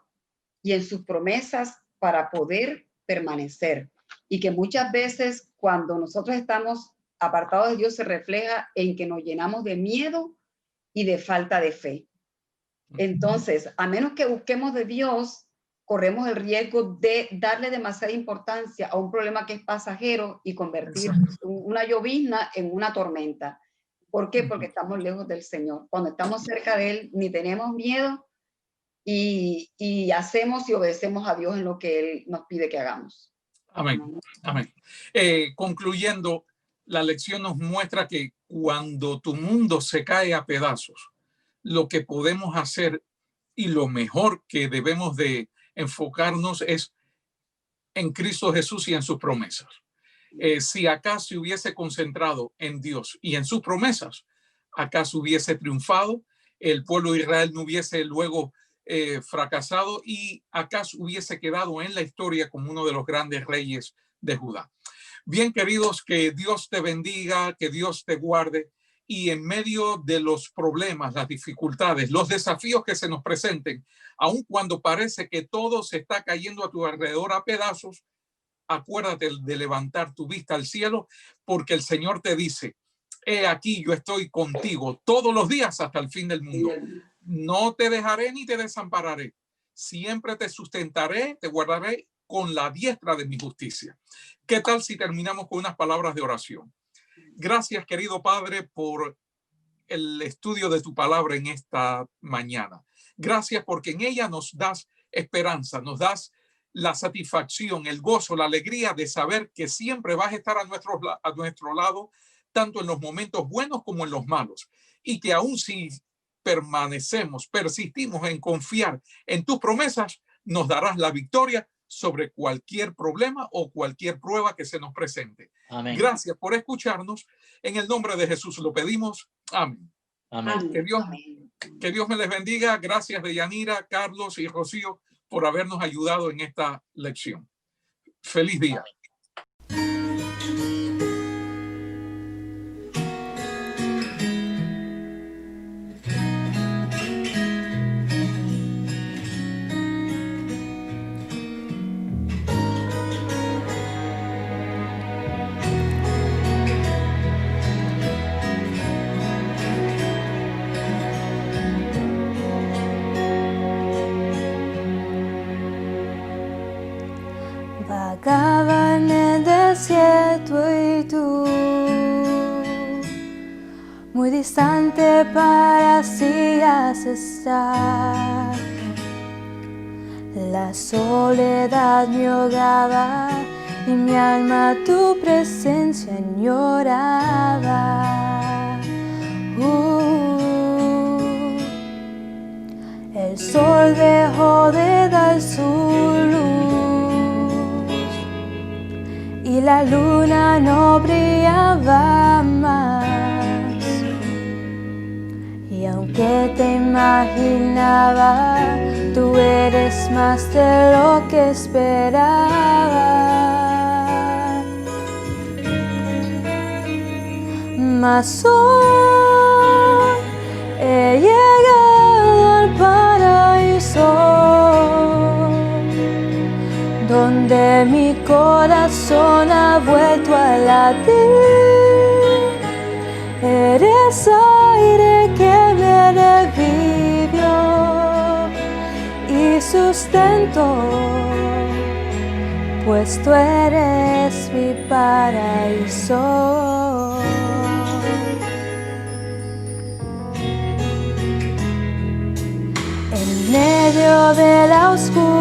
y en sus promesas para poder permanecer. Y que muchas veces cuando nosotros estamos apartados de Dios se refleja en que nos llenamos de miedo y de falta de fe. Entonces, a menos que busquemos de Dios, corremos el riesgo de darle demasiada importancia a un problema que es pasajero y convertir una llovizna en una tormenta. ¿Por qué? Porque estamos lejos del Señor. Cuando estamos cerca de Él, ni tenemos miedo y hacemos y obedecemos a Dios en lo que Él nos pide que hagamos. Amén. Amén. Concluyendo, la lección nos muestra que cuando tu mundo se cae a pedazos, lo que podemos hacer y lo mejor que debemos de enfocarnos es en Cristo Jesús y en sus promesas. Si acá se hubiese concentrado en Dios y en sus promesas, acá se hubiese triunfado, el pueblo de Israel no hubiese luego fracasado y acá se hubiese quedado en la historia como uno de los grandes reyes de Judá. Bien, queridos, que Dios te bendiga, que Dios te guarde, y en medio de los problemas, las dificultades, los desafíos que se nos presenten, aun cuando parece que todo se está cayendo a tu alrededor a pedazos, acuérdate de levantar tu vista al cielo, porque el Señor te dice: he aquí, yo estoy contigo todos los días hasta el fin del mundo. No te dejaré ni te desampararé. Siempre te sustentaré, te guardaré con la diestra de mi justicia. ¿Qué tal si terminamos con unas palabras de oración? Gracias, querido Padre, por el estudio de tu palabra en esta mañana. Gracias porque en ella nos das esperanza, nos das la satisfacción, el gozo, la alegría de saber que siempre vas a estar a nuestro lado, tanto en los momentos buenos como en los malos. Y que aún si permanecemos, persistimos en confiar en tus promesas, nos darás la victoria sobre cualquier problema o cualquier prueba que se nos presente. Amén. Gracias por escucharnos. En el nombre de Jesús lo pedimos. Amén. Amén. Que Dios me les bendiga. Gracias, Deyanira, Carlos y Rocío, por habernos ayudado en esta lección. Feliz día. Vagaba en el desierto y tú, muy distante para hacías estar. La soledad me ahogaba y mi alma tu presencia añoraba. El sol dejó de dar su luz y la luna no brillaba más. Y aunque te imaginaba, tú eres más de lo que esperaba. Mas hoy he llegado al paraíso, donde mi corazón ha vuelto a latir. Eres aire que me revivió y sustento, pues tú eres mi paraíso. En medio de la oscuridad,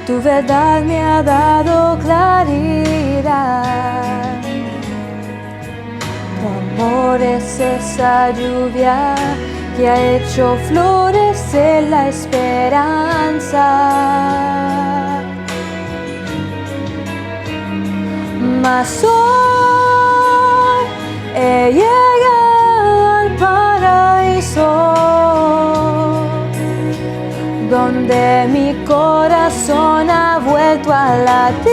tu verdad me ha dado claridad. Tu amor es esa lluvia que ha hecho florecer la esperanza. Mas hoy he llegado al paraíso, donde mi corazón ha vuelto a latir.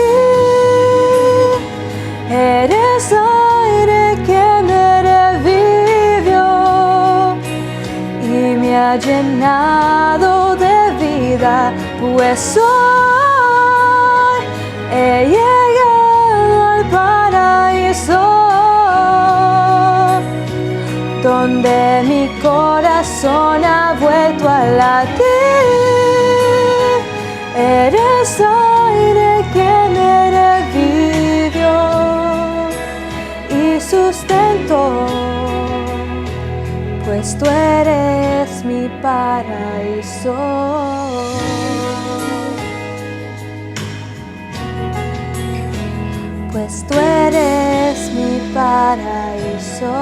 Eres aire que me revivió ha llenado de vida, pues hoy he llegado al paraíso, donde mi corazón ha vuelto a latir. Eres aire que me revivió y sustentó, pues tú eres mi paraíso. Pues tú eres mi paraíso.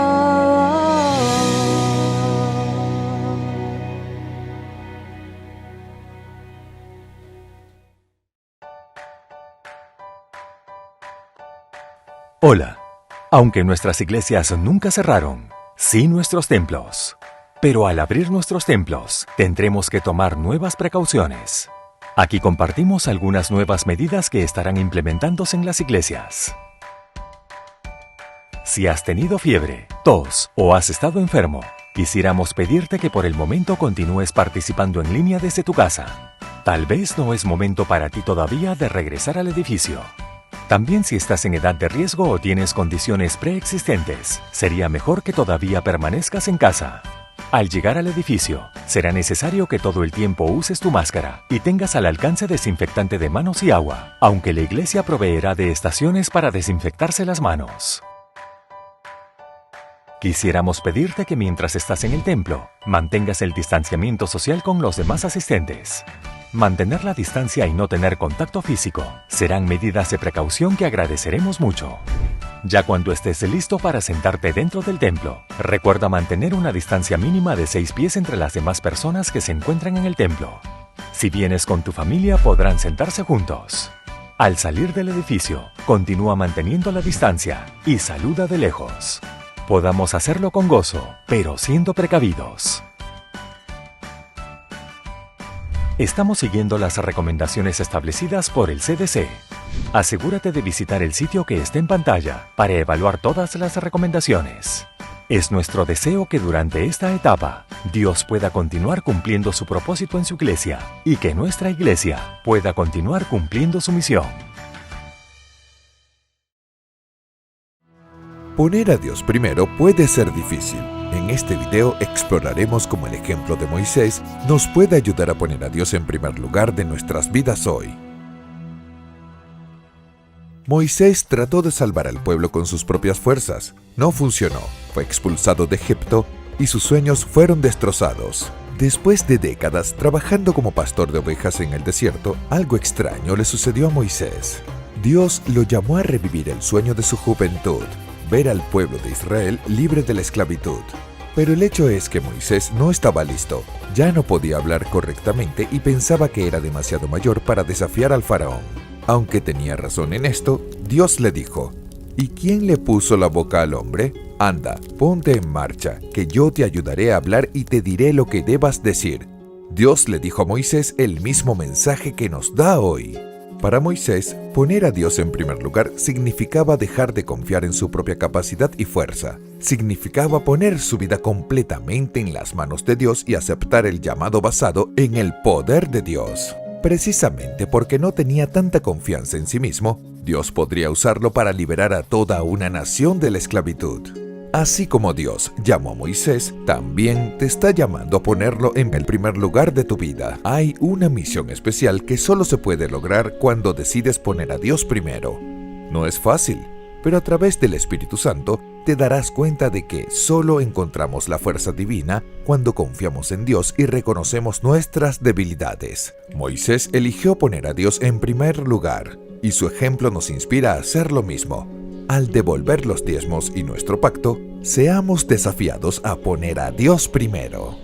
Hola. Aunque nuestras iglesias nunca cerraron, sí nuestros templos. Pero al abrir nuestros templos, tendremos que tomar nuevas precauciones. Aquí compartimos algunas nuevas medidas que estarán implementándose en las iglesias. Si has tenido fiebre, tos o has estado enfermo, quisiéramos pedirte que por el momento continúes participando en línea desde tu casa. Tal vez no es momento para ti todavía de regresar al edificio. También si estás en edad de riesgo o tienes condiciones preexistentes, sería mejor que todavía permanezcas en casa. Al llegar al edificio, será necesario que todo el tiempo uses tu máscara y tengas al alcance desinfectante de manos y agua, aunque la iglesia proveerá de estaciones para desinfectarse las manos. Quisiéramos pedirte que mientras estás en el templo, mantengas el distanciamiento social con los demás asistentes. Mantener la distancia y no tener contacto físico serán medidas de precaución que agradeceremos mucho. Ya cuando estés listo para sentarte dentro del templo, recuerda mantener una distancia mínima de 6 pies entre las demás personas que se encuentran en el templo. Si vienes con tu familia, podrán sentarse juntos. Al salir del edificio, continúa manteniendo la distancia y saluda de lejos. Podamos hacerlo con gozo, pero siendo precavidos. Estamos siguiendo las recomendaciones establecidas por el CDC. Asegúrate de visitar el sitio que está en pantalla para evaluar todas las recomendaciones. Es nuestro deseo que durante esta etapa, Dios pueda continuar cumpliendo su propósito en su iglesia y que nuestra iglesia pueda continuar cumpliendo su misión. Poner a Dios primero puede ser difícil. En este video exploraremos cómo el ejemplo de Moisés nos puede ayudar a poner a Dios en primer lugar de nuestras vidas hoy. Moisés trató de salvar al pueblo con sus propias fuerzas. No funcionó. Fue expulsado de Egipto y sus sueños fueron destrozados. Después de décadas trabajando como pastor de ovejas en el desierto, algo extraño le sucedió a Moisés. Dios lo llamó a revivir el sueño de su juventud, ver al pueblo de Israel libre de la esclavitud. Pero el hecho es que Moisés no estaba listo, ya no podía hablar correctamente y pensaba que era demasiado mayor para desafiar al faraón. Aunque tenía razón en esto, Dios le dijo: ¿Y quién le puso la boca al hombre? Anda, ponte en marcha, que yo te ayudaré a hablar y te diré lo que debas decir. Dios le dijo a Moisés el mismo mensaje que nos da hoy. Para Moisés, poner a Dios en primer lugar significaba dejar de confiar en su propia capacidad y fuerza. Significaba poner su vida completamente en las manos de Dios y aceptar el llamado basado en el poder de Dios. Precisamente porque no tenía tanta confianza en sí mismo, Dios podría usarlo para liberar a toda una nación de la esclavitud. Así como Dios llamó a Moisés, también te está llamando a ponerlo en el primer lugar de tu vida. Hay una misión especial que solo se puede lograr cuando decides poner a Dios primero. No es fácil, pero a través del Espíritu Santo te darás cuenta de que solo encontramos la fuerza divina cuando confiamos en Dios y reconocemos nuestras debilidades. Moisés eligió poner a Dios en primer lugar, y su ejemplo nos inspira a hacer lo mismo. Al devolver los diezmos y nuestro pacto, seamos desafiados a poner a Dios primero.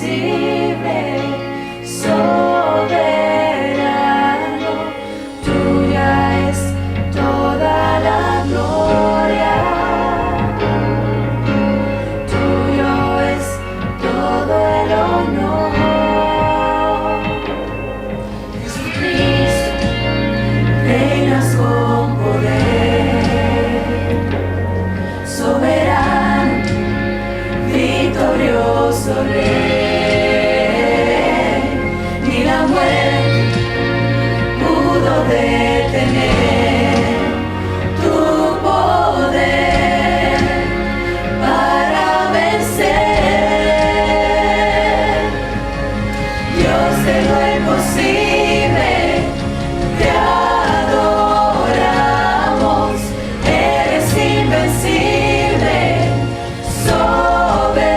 invencible, soberano, tuya es toda la gloria, tuyo es todo el honor. Jesucristo, reinas con poder, soberano, victorioso Rey, ni la muerte pudo detener tu poder para vencer. Dios de lo imposible, te adoramos, eres invencible, soberano,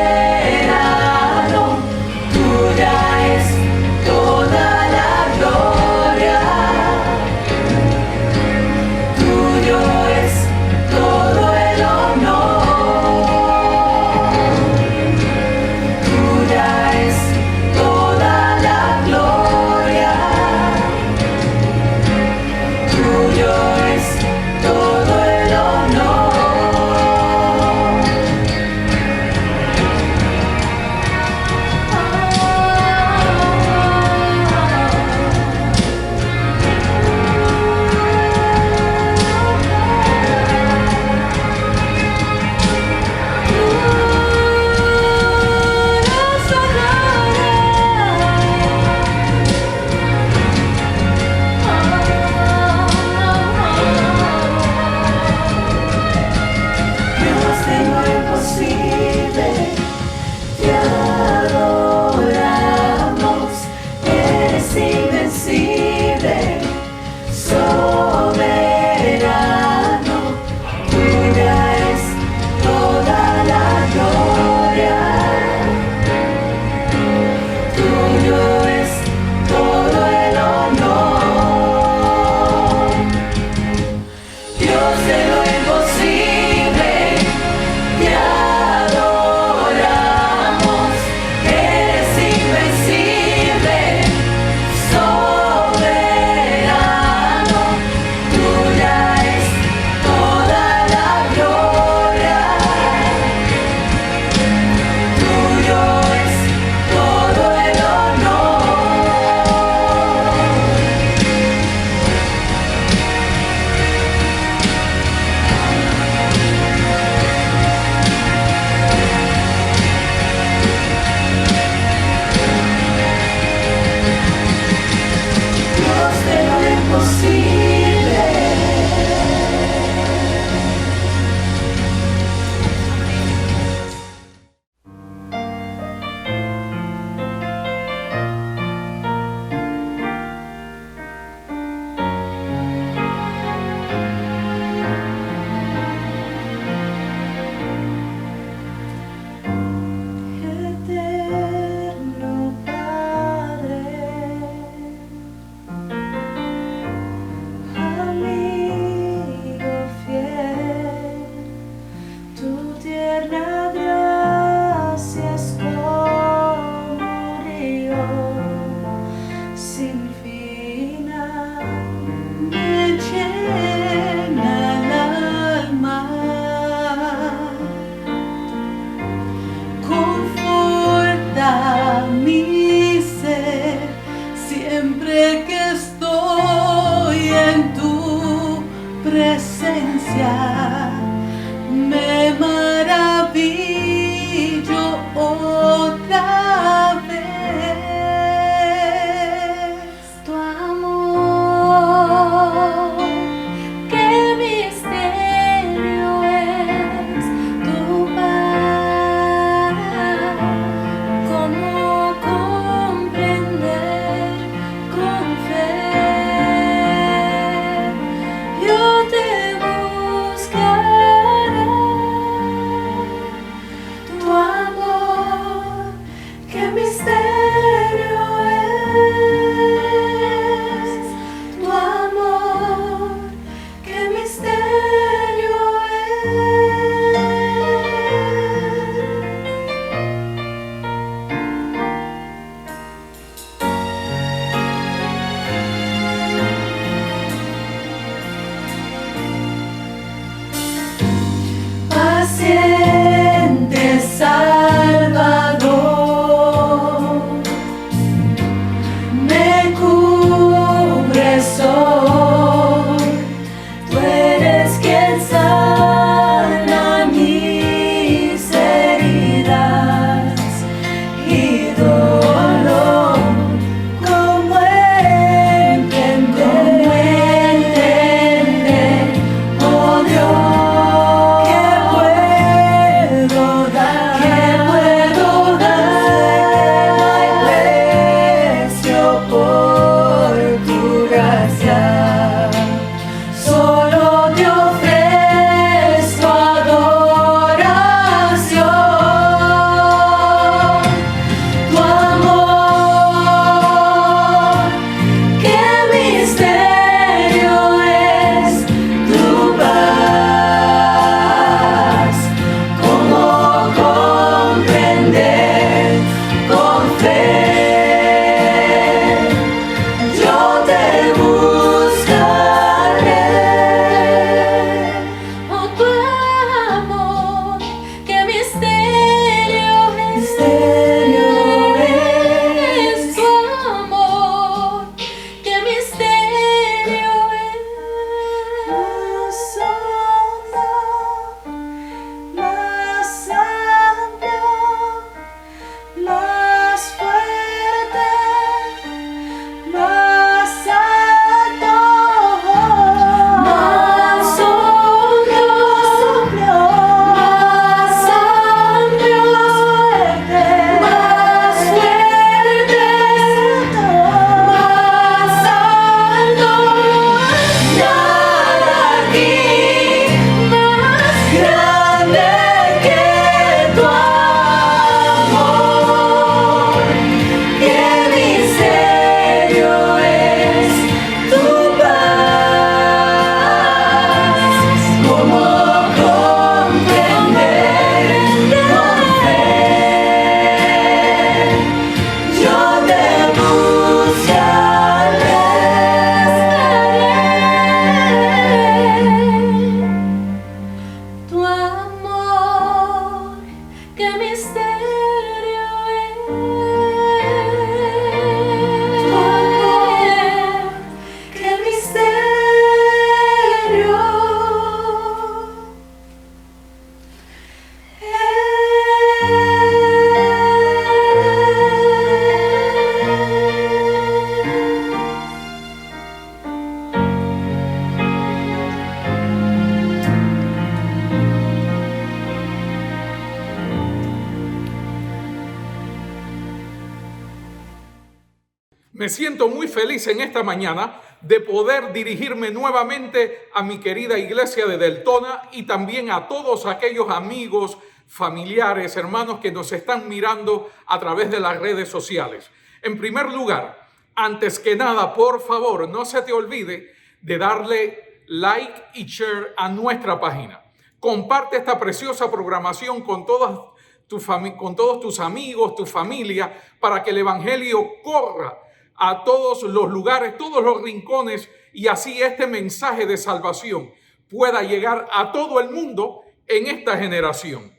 Me siento muy feliz en esta mañana de poder dirigirme nuevamente a mi querida iglesia de Deltona y también a todos aquellos amigos, familiares, hermanos que nos están mirando a través de las redes sociales. En primer lugar, antes que nada, por favor, no se te olvide de darle like y share a nuestra página. Comparte esta preciosa programación con todos tus amigos, tu familia, para que el evangelio corra a todos los lugares, todos los rincones, y así este mensaje de salvación pueda llegar a todo el mundo en esta generación.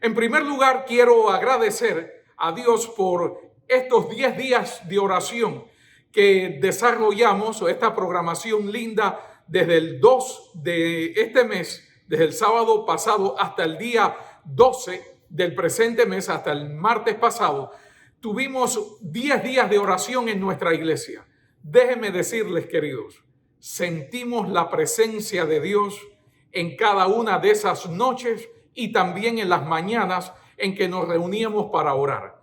En primer lugar, quiero agradecer a Dios por estos 10 días de oración que desarrollamos, o esta programación linda, desde el 2 de este mes, desde el sábado pasado hasta el día 12 del presente mes, hasta el martes pasado. Tuvimos 10 días de oración en nuestra iglesia. Déjenme decirles, queridos, sentimos la presencia de Dios en cada una de esas noches y también en las mañanas en que nos reuníamos para orar.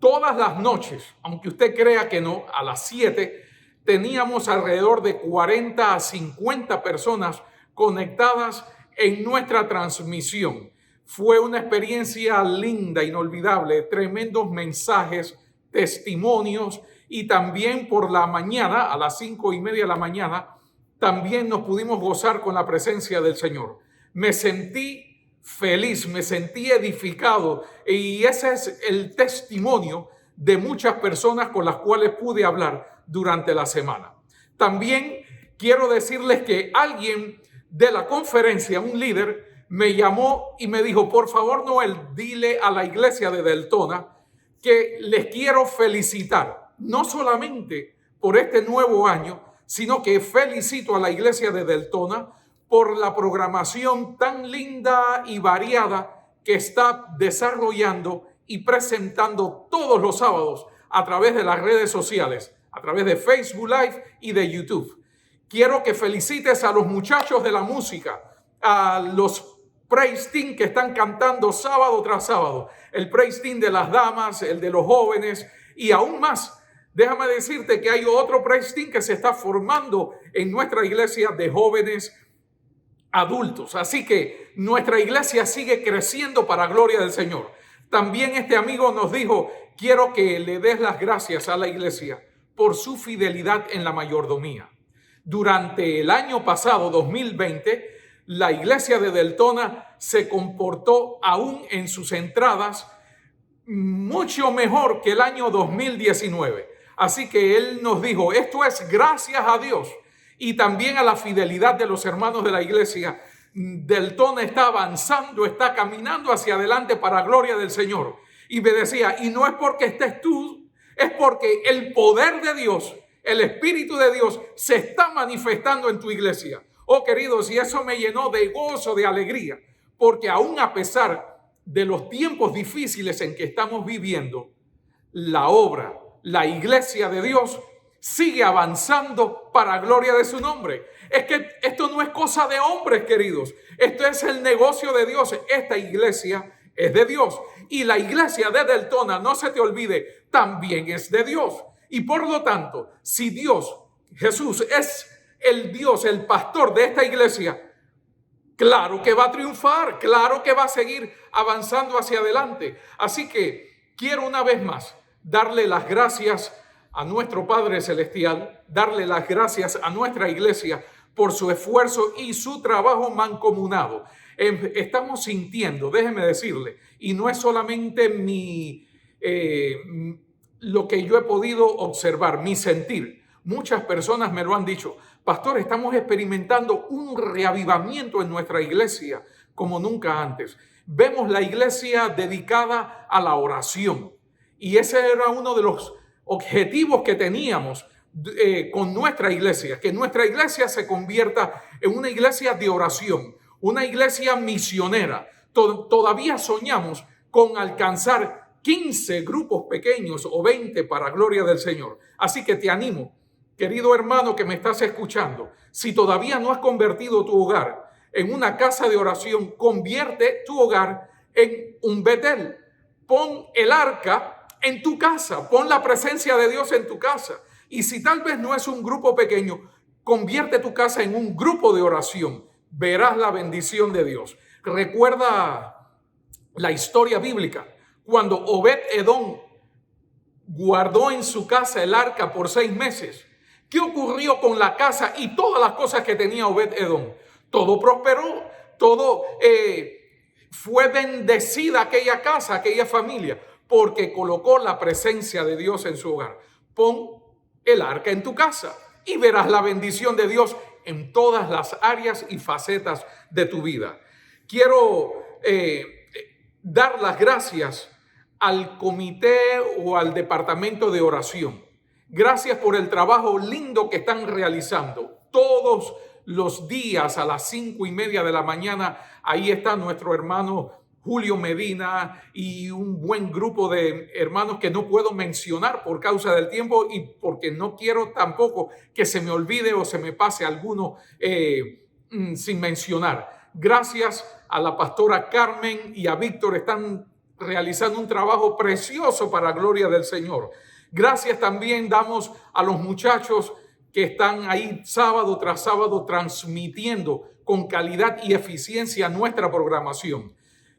Todas las noches, aunque usted crea que no, a las 7 teníamos alrededor de 40 a 50 personas conectadas en nuestra transmisión. Fue una experiencia linda, inolvidable, tremendos mensajes, testimonios, y también por la mañana, a las 5:30 de la mañana, también nos pudimos gozar con la presencia del Señor. Me sentí feliz, me sentí edificado, y ese es el testimonio de muchas personas con las cuales pude hablar durante la semana. También quiero decirles que alguien de la conferencia, un líder, me llamó y me dijo: por favor, Noel, dile a la iglesia de Deltona que les quiero felicitar, no solamente por este nuevo año, sino que felicito a la iglesia de Deltona por la programación tan linda y variada que está desarrollando y presentando todos los sábados a través de las redes sociales, a través de Facebook Live y de YouTube. Quiero que felicites a los muchachos de la música, a los praise team que están cantando sábado tras sábado, el praise team de las damas, el de los jóvenes, y aún más. Déjame decirte que hay otro praise team que se está formando en nuestra iglesia de jóvenes adultos. Así que nuestra iglesia sigue creciendo para gloria del Señor. También este amigo nos dijo: quiero que le des las gracias a la iglesia por su fidelidad en la mayordomía. Durante el año pasado, 2020, la iglesia de Deltona se comportó aún en sus entradas mucho mejor que el año 2019. Así que él nos dijo: esto es gracias a Dios y también a la fidelidad de los hermanos de la iglesia. Deltona está avanzando, está caminando hacia adelante para gloria del Señor. Y me decía: y no es porque estés tú, es porque el poder de Dios, el Espíritu de Dios se está manifestando en tu iglesia. Oh, queridos, y eso me llenó de gozo, de alegría, porque aún a pesar de los tiempos difíciles en que estamos viviendo, la obra, la iglesia de Dios sigue avanzando para gloria de su nombre. Es que esto no es cosa de hombres, queridos. Esto es el negocio de Dios. Esta iglesia es de Dios. Y la iglesia de Deltona, no se te olvide, también es de Dios. Y por lo tanto, si Dios, Jesús, es el Dios, el pastor de esta iglesia, claro que va a triunfar, claro que va a seguir avanzando hacia adelante. Así que quiero una vez más darle las gracias a nuestro Padre Celestial, darle las gracias a nuestra iglesia por su esfuerzo y su trabajo mancomunado. Estamos sintiendo, déjeme decirle, y no es solamente lo que yo he podido observar, mi sentir. Muchas personas me lo han dicho: pastor, estamos experimentando un reavivamiento en nuestra iglesia como nunca antes. Vemos la iglesia dedicada a la oración, y ese era uno de los objetivos que teníamos con nuestra iglesia, que nuestra iglesia se convierta en una iglesia de oración, una iglesia misionera. Todavía soñamos con alcanzar 15 grupos pequeños o 20 para gloria del Señor. Así que te animo, querido hermano que me estás escuchando, si todavía no has convertido tu hogar en una casa de oración, convierte tu hogar en un Betel. Pon el arca en tu casa, pon la presencia de Dios en tu casa. Y si tal vez no es un grupo pequeño, convierte tu casa en un grupo de oración. Verás la bendición de Dios. Recuerda la historia bíblica. Cuando Obed-Edom guardó en su casa el arca por 6 meses. ¿Qué ocurrió con la casa y todas las cosas que tenía Obed-Edom? Todo prosperó, todo fue bendecida aquella casa, aquella familia, porque colocó la presencia de Dios en su hogar. Pon el arca en tu casa y verás la bendición de Dios en todas las áreas y facetas de tu vida. Quiero dar las gracias al comité o al departamento de oración. Gracias por el trabajo lindo que están realizando. Todos los días a las 5:30 de la mañana, ahí está nuestro hermano Julio Medina y un buen grupo de hermanos que no puedo mencionar por causa del tiempo y porque no quiero tampoco que se me olvide o se me pase alguno sin mencionar. Gracias a la pastora Carmen y a Víctor, están realizando un trabajo precioso para la gloria del Señor. Gracias también damos a los muchachos que están ahí sábado tras sábado transmitiendo con calidad y eficiencia nuestra programación.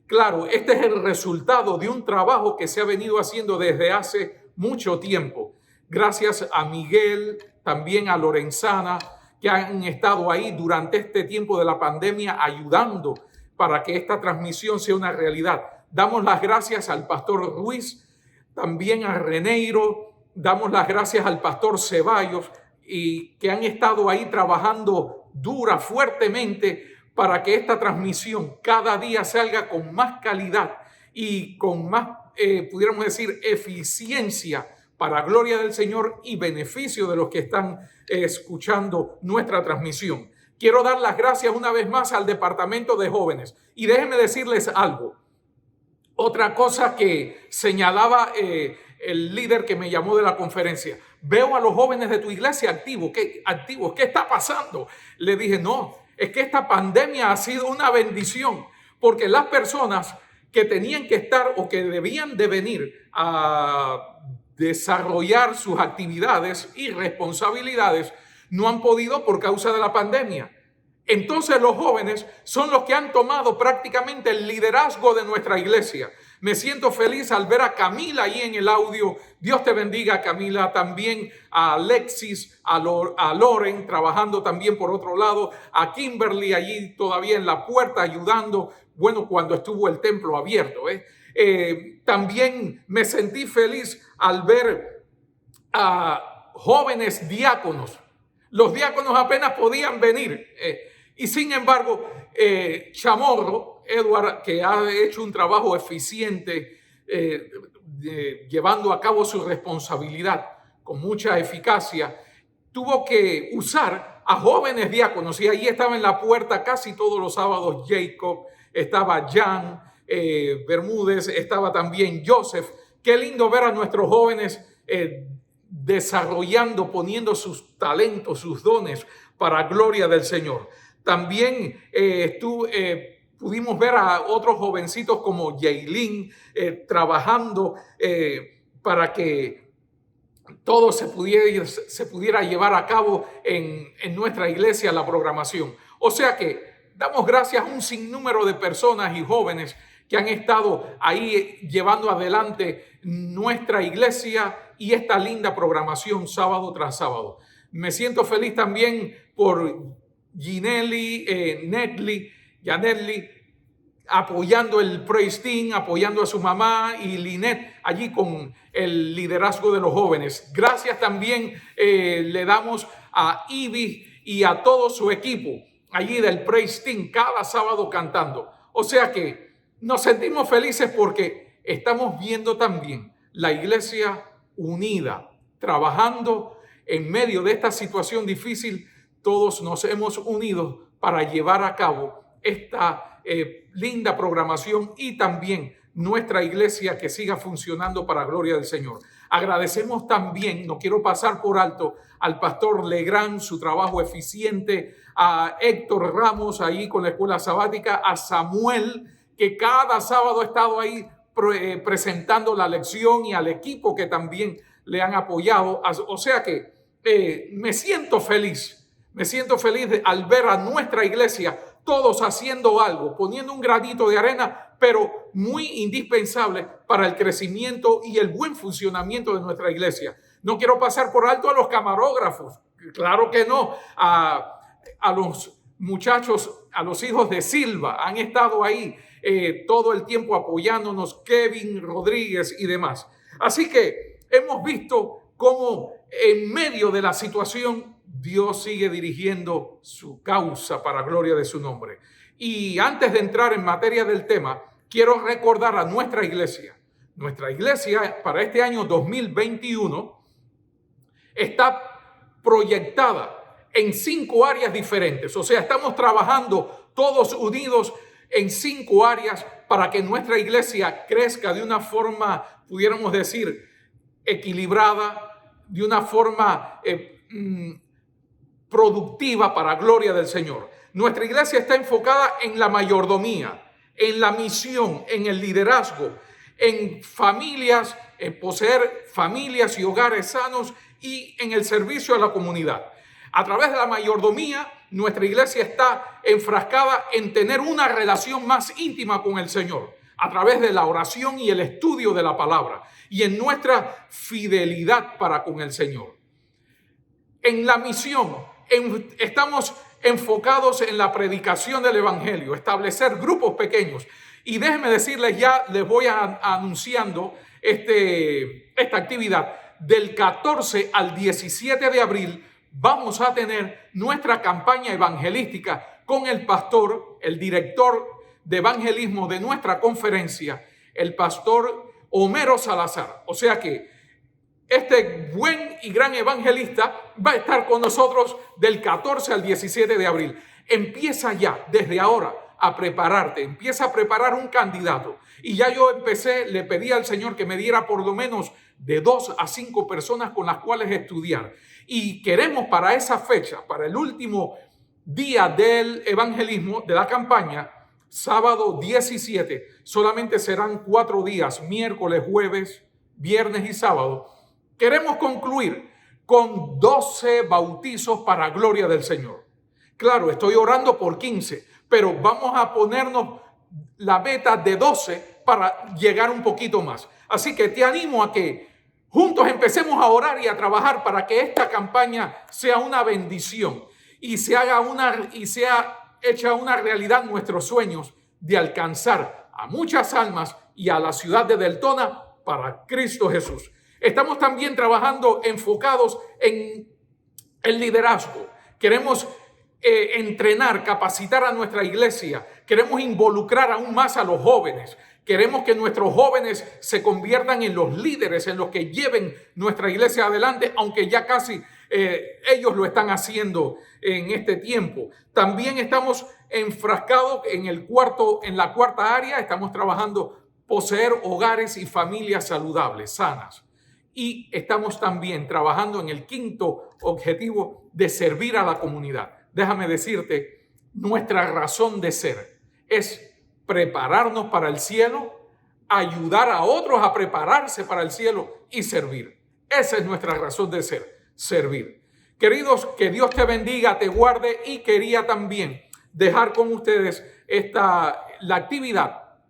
Claro, este es el resultado de un trabajo que se ha venido haciendo desde hace mucho tiempo. Gracias a Miguel, también a Lorenzana, que han estado ahí durante este tiempo de la pandemia ayudando para que esta transmisión sea una realidad. Damos las gracias al pastor Ruiz, también a Reneiro, damos las gracias al pastor Ceballos y que han estado ahí trabajando fuertemente para que esta transmisión cada día salga con más calidad y con más, pudiéramos decir, eficiencia para gloria del Señor y beneficio de los que están escuchando nuestra transmisión. Quiero dar las gracias una vez más al departamento de jóvenes y déjenme decirles algo. Otra cosa que señalaba el líder que me llamó de la conferencia. Veo a los jóvenes de tu iglesia activos. ¿Qué está pasando? Le dije, no, es que esta pandemia ha sido una bendición porque las personas que tenían que estar o que debían de venir a desarrollar sus actividades y responsabilidades no han podido por causa de la pandemia. Entonces los jóvenes son los que han tomado prácticamente el liderazgo de nuestra iglesia. Me siento feliz al ver a Camila ahí en el audio. Dios te bendiga, Camila. También a Alexis, a Loren, trabajando también por otro lado. A Kimberly allí todavía en la puerta ayudando. Bueno, cuando estuvo el templo abierto. También me sentí feliz al ver a jóvenes diáconos. Los diáconos apenas podían venir. Y sin embargo, Chamorro, Edward, que ha hecho un trabajo eficiente llevando a cabo su responsabilidad con mucha eficacia, tuvo que usar a jóvenes diáconos y ahí estaba en la puerta casi todos los sábados Jacob, estaba Jan Bermúdez, estaba también Joseph. Qué lindo ver a nuestros jóvenes desarrollando, poniendo sus talentos, sus dones para gloria del Señor. También pudimos ver a otros jovencitos como Yailin trabajando para que todo se pudiera llevar a cabo en nuestra iglesia, la programación. O sea que damos gracias a un sinnúmero de personas y jóvenes que han estado ahí llevando adelante nuestra iglesia y esta linda programación sábado tras sábado. Me siento feliz también por Janelli, apoyando el Praise Team, apoyando a su mamá, y Linet allí con el liderazgo de los jóvenes. Gracias también le damos a Ivy y a todo su equipo allí del Praise Team cada sábado cantando. O sea que nos sentimos felices porque estamos viendo también la iglesia unida, trabajando en medio de esta situación difícil. Todos nos hemos unido para llevar a cabo esta linda programación y también nuestra iglesia que siga funcionando para gloria del Señor. Agradecemos también, no quiero pasar por alto, al pastor Legrand, su trabajo eficiente, a Héctor Ramos ahí con la escuela sabática, a Samuel, que cada sábado ha estado ahí presentando la lección, y al equipo que también le han apoyado. O sea que me siento feliz al ver a nuestra iglesia todos haciendo algo, poniendo un granito de arena, pero muy indispensable para el crecimiento y el buen funcionamiento de nuestra iglesia. No quiero pasar por alto a los camarógrafos, claro que no, a los muchachos, a los hijos de Silva, han estado ahí todo el tiempo apoyándonos, Kevin Rodríguez y demás. Así que hemos visto cómo en medio de la situación Dios sigue dirigiendo su causa para gloria de su nombre. Y antes de entrar en materia del tema, quiero recordar a nuestra iglesia. Nuestra iglesia para este año 2021 está proyectada en 5 áreas diferentes. O sea, estamos trabajando todos unidos en 5 áreas para que nuestra iglesia crezca de una forma, pudiéramos decir, equilibrada, de una forma productiva para gloria del Señor. Nuestra iglesia está enfocada en la mayordomía, en la misión, en el liderazgo, en familias, en poseer familias y hogares sanos y en el servicio a la comunidad. A través de la mayordomía, nuestra iglesia está enfrascada en tener una relación más íntima con el Señor, a través de la oración y el estudio de la palabra, y en nuestra fidelidad para con el Señor. En la misión, estamos enfocados en la predicación del evangelio, establecer grupos pequeños. Y déjenme decirles, ya les voy anunciando esta actividad. Del 14 al 17 de abril vamos a tener nuestra campaña evangelística con el pastor, el director de evangelismo de nuestra conferencia, el pastor Homero Salazar. O sea que este buen y gran evangelista va a estar con nosotros del 14 al 17 de abril. Empieza ya, desde ahora, a prepararte. Empieza a preparar un candidato. Y ya yo le pedí al Señor que me diera por lo menos de 2 a 5 personas con las cuales estudiar. Y queremos para esa fecha, para el último día del evangelismo, de la campaña, sábado 17, solamente serán 4 días, miércoles, jueves, viernes y sábado. Queremos concluir con 12 bautizos para gloria del Señor. Claro, estoy orando por 15, pero vamos a ponernos la meta de 12 para llegar un poquito más. Así que te animo a que juntos empecemos a orar y a trabajar para que esta campaña sea una bendición y sea hecha una realidad nuestros sueños de alcanzar a muchas almas y a la ciudad de Deltona para Cristo Jesús. Estamos también trabajando enfocados en el liderazgo. Queremos entrenar, capacitar a nuestra iglesia. Queremos involucrar aún más a los jóvenes. Queremos que nuestros jóvenes se conviertan en los líderes, en los que lleven nuestra iglesia adelante, aunque ya casi ellos lo están haciendo en este tiempo. También estamos enfrascados en la cuarta área. Estamos trabajando poseer hogares y familias saludables, sanas. Y estamos también trabajando en el 5º objetivo de servir a la comunidad. Déjame decirte, nuestra razón de ser es prepararnos para el cielo, ayudar a otros a prepararse para el cielo y servir. Esa es nuestra razón de ser, servir. Queridos, que Dios te bendiga, te guarde, y quería también dejar con ustedes la actividad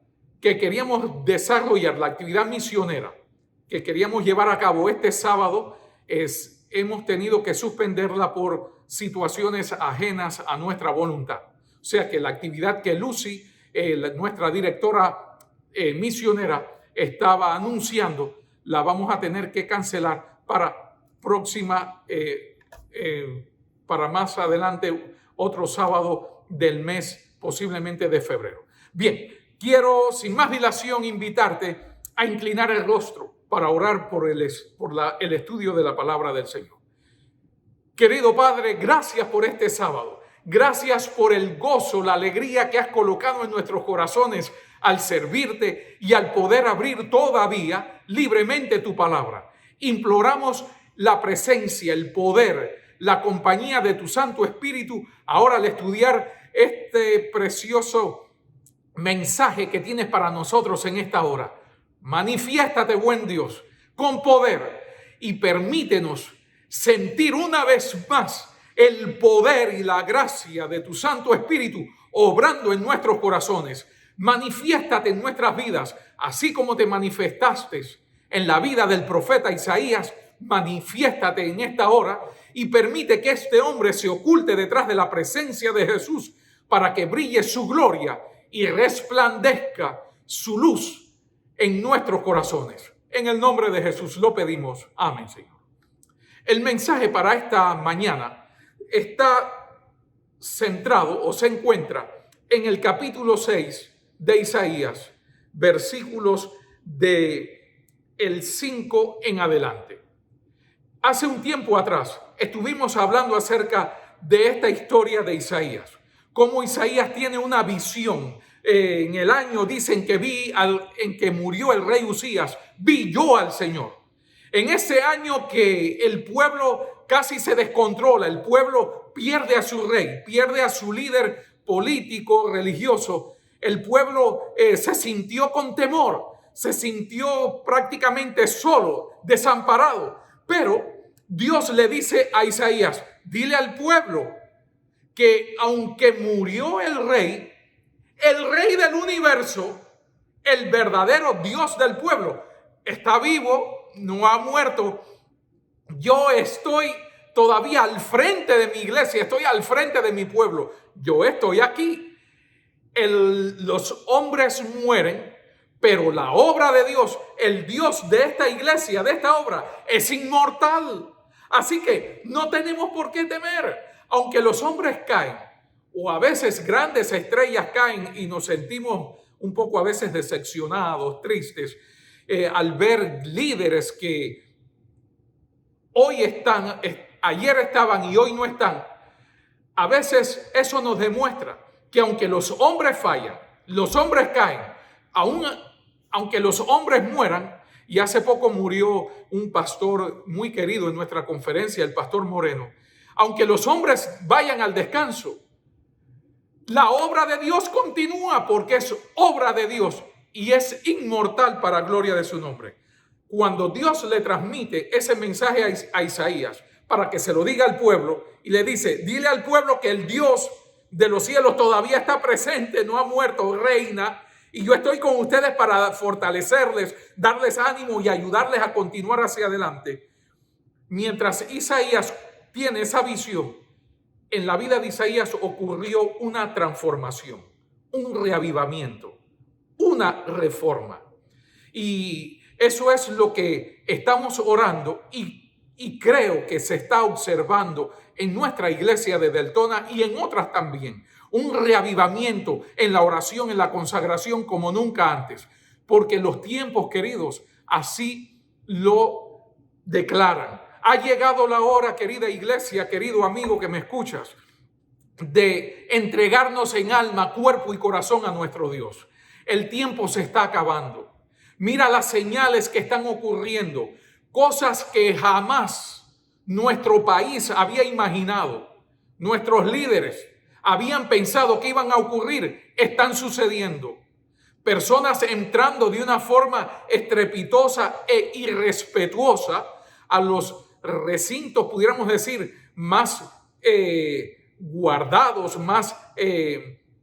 que queríamos desarrollar, la actividad misionera que queríamos llevar a cabo este sábado. Hemos tenido que suspenderla por situaciones ajenas a nuestra voluntad. O sea que la actividad que Lucy, nuestra directora misionera, estaba anunciando, la vamos a tener que cancelar para para más adelante, otro sábado del mes, posiblemente de febrero. Bien, quiero sin más dilación invitarte a inclinar el rostro para orar por el estudio de la palabra del Señor. Querido Padre, gracias por este sábado. Gracias por el gozo, la alegría que has colocado en nuestros corazones al servirte y al poder abrir todavía libremente tu palabra. Imploramos la presencia, el poder, la compañía de tu Santo Espíritu ahora al estudiar este precioso mensaje que tienes para nosotros en esta hora. Manifiéstate, buen Dios, con poder, y permítenos sentir una vez más el poder y la gracia de tu Santo Espíritu obrando en nuestros corazones. Manifiéstate en nuestras vidas, así como te manifestaste en la vida del profeta Isaías. Manifiéstate en esta hora y permite que este hombre se oculte detrás de la presencia de Jesús para que brille su gloria y resplandezca su luz en nuestros corazones. En el nombre de Jesús lo pedimos. Amén, Señor. El mensaje para esta mañana está centrado o se encuentra en el capítulo 6 de Isaías, versículos de el 5 en adelante. Hace un tiempo atrás estuvimos hablando acerca de esta historia de Isaías, cómo Isaías tiene una visión. En el año dicen que en que murió el rey Usías, vi yo al Señor. En ese año que el pueblo casi se descontrola, el pueblo pierde a su rey, pierde a su líder político, religioso, el pueblo se sintió con temor, se sintió prácticamente solo, desamparado. Pero Dios le dice a Isaías, dile al pueblo que aunque murió el rey del universo, el verdadero Dios del pueblo, está vivo, no ha muerto. Yo estoy todavía al frente de mi iglesia, estoy al frente de mi pueblo. Yo estoy aquí. Los hombres mueren, pero la obra de Dios, el Dios de esta iglesia, de esta obra, es inmortal. Así que no tenemos por qué temer, aunque los hombres caen, o a veces grandes estrellas caen y nos sentimos un poco a veces decepcionados, tristes, al ver líderes que hoy están, ayer estaban y hoy no están. A veces eso nos demuestra que aunque los hombres fallan, los hombres caen, aunque los hombres mueran, y hace poco murió un pastor muy querido en nuestra conferencia, el pastor Moreno, aunque los hombres vayan al descanso, la obra de Dios continúa porque es obra de Dios y es inmortal para gloria de su nombre. Cuando Dios le transmite ese mensaje a Isaías para que se lo diga al pueblo y le dice, dile al pueblo que el Dios de los cielos todavía está presente, no ha muerto, reina, y yo estoy con ustedes para fortalecerles, darles ánimo y ayudarles a continuar hacia adelante. Mientras Isaías tiene esa visión, en la vida de Isaías ocurrió una transformación, un reavivamiento, una reforma. Y eso es lo que estamos orando y creo que se está observando en nuestra iglesia de Deltona y en otras también. Un reavivamiento en la oración, en la consagración como nunca antes. Porque los tiempos, queridos, así lo declaran. Ha llegado la hora, querida iglesia, querido amigo que me escuchas, de entregarnos en alma, cuerpo y corazón a nuestro Dios. El tiempo se está acabando. Mira las señales que están ocurriendo. Cosas que jamás nuestro país había imaginado. Nuestros líderes habían pensado que iban a ocurrir, están sucediendo. Personas entrando de una forma estrepitosa e irrespetuosa a los recintos, pudiéramos decir, más guardados, más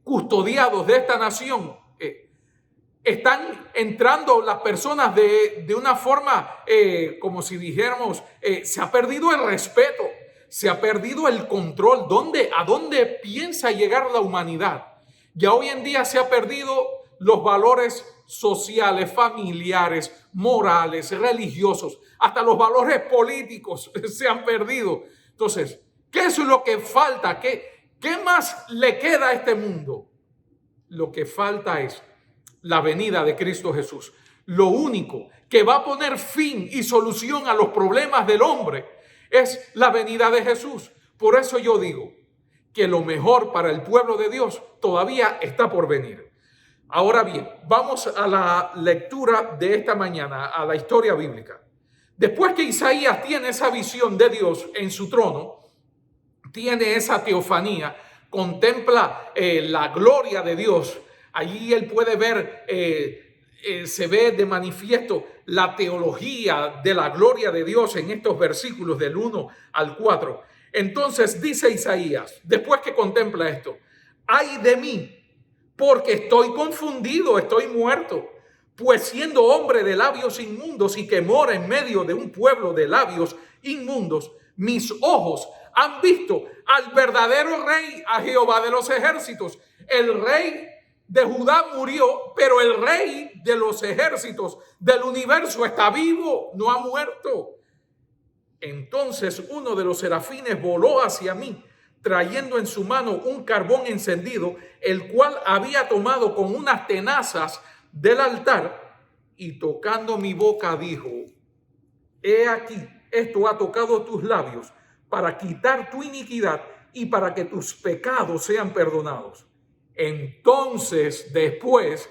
custodiados de esta nación. Están entrando las personas de una forma, como si dijéramos, se ha perdido el respeto, se ha perdido el control. ¿A dónde piensa llegar la humanidad? Ya hoy en día se ha perdido los valores sociales, familiares, morales, religiosos, hasta los valores políticos se han perdido. Entonces, ¿qué es lo que falta? ¿Qué más le queda a este mundo? Lo que falta es la venida de Cristo Jesús. Lo único que va a poner fin y solución a los problemas del hombre es la venida de Jesús. Por eso yo digo que lo mejor para el pueblo de Dios todavía está por venir. Ahora bien, vamos a la lectura de esta mañana, a la historia bíblica. Después que Isaías tiene esa visión de Dios en su trono, tiene esa teofanía, contempla la gloria de Dios. Allí él puede ver, se ve de manifiesto la teología de la gloria de Dios en estos versículos del 1 al 4. Entonces dice Isaías, después que contempla esto: ay de mí, porque estoy confundido, estoy muerto, pues siendo hombre de labios inmundos y que mora en medio de un pueblo de labios inmundos, mis ojos han visto al verdadero rey, a Jehová de los ejércitos. El rey de Judá murió, pero el rey de los ejércitos del universo está vivo, no ha muerto. Entonces uno de los serafines voló hacia mí, trayendo en su mano un carbón encendido, el cual había tomado con unas tenazas del altar, y tocando mi boca dijo: he aquí, esto ha tocado tus labios, para quitar tu iniquidad y para que tus pecados sean perdonados. Entonces después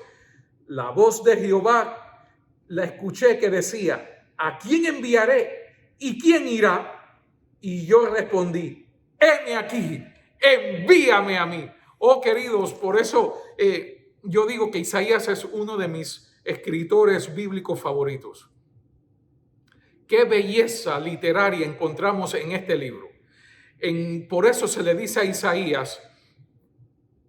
la voz de Jehová la escuché que decía: ¿a quién enviaré? ¿Y quién irá? Y yo respondí: heme aquí, envíame a mí. Oh, queridos, por eso yo digo que Isaías es uno de mis escritores bíblicos favoritos. Qué belleza literaria encontramos en este libro. Por eso se le dice a Isaías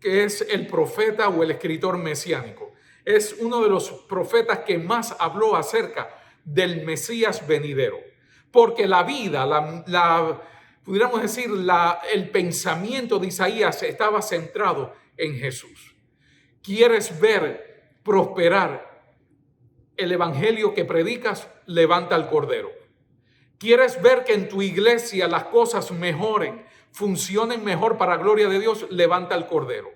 que es el profeta o el escritor mesiánico. Es uno de los profetas que más habló acerca del Mesías venidero. Porque la vida, pudiéramos decir, el pensamiento de Isaías estaba centrado en Jesús. ¿Quieres ver prosperar el evangelio que predicas? Levanta al Cordero. ¿Quieres ver que en tu iglesia las cosas mejoren, funcionen mejor para gloria de Dios? Levanta al Cordero.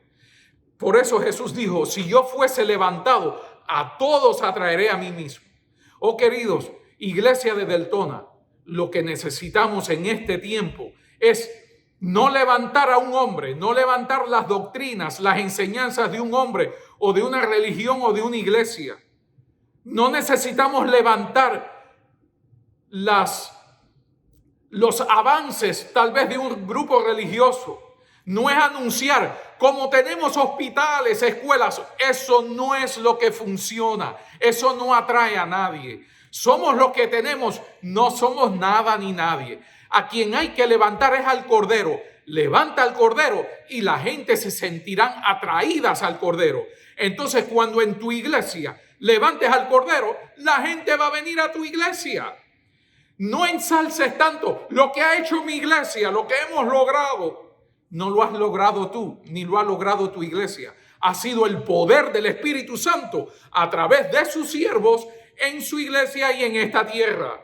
Por eso Jesús dijo: si yo fuese levantado, a todos atraeré a mí mismo. Oh, queridos, iglesia de Deltona, lo que necesitamos en este tiempo es no levantar a un hombre, no levantar las doctrinas, las enseñanzas de un hombre o de una religión o de una iglesia. No necesitamos levantar los avances tal vez de un grupo religioso. No es anunciar, como tenemos hospitales, escuelas. Eso no es lo que funciona. Eso no atrae a nadie. Somos lo que tenemos, no somos nada ni nadie. A quien hay que levantar es al Cordero. Levanta al Cordero y la gente se sentirán atraídas al Cordero. Entonces, cuando en tu iglesia levantes al Cordero, la gente va a venir a tu iglesia. No ensalces tanto lo que ha hecho mi iglesia, lo que hemos logrado. No lo has logrado tú, ni lo ha logrado tu iglesia. Ha sido el poder del Espíritu Santo a través de sus siervos en su iglesia y en esta tierra.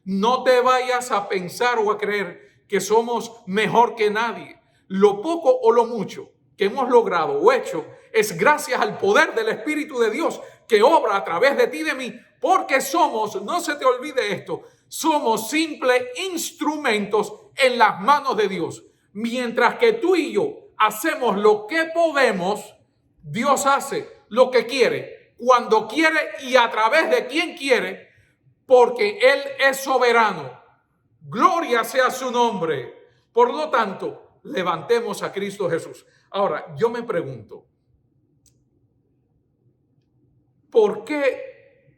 No te vayas a pensar o a creer que somos mejor que nadie. Lo poco o lo mucho que hemos logrado o hecho es gracias al poder del Espíritu de Dios que obra a través de ti y de mí, porque somos, no se te olvide esto, somos simples instrumentos en las manos de Dios. Mientras que tú y yo hacemos lo que podemos, Dios hace lo que quiere, cuando quiere y a través de quien quiere, porque Él es soberano. Gloria sea su nombre. Por lo tanto, levantemos a Cristo Jesús. Ahora, yo me pregunto, ¿por qué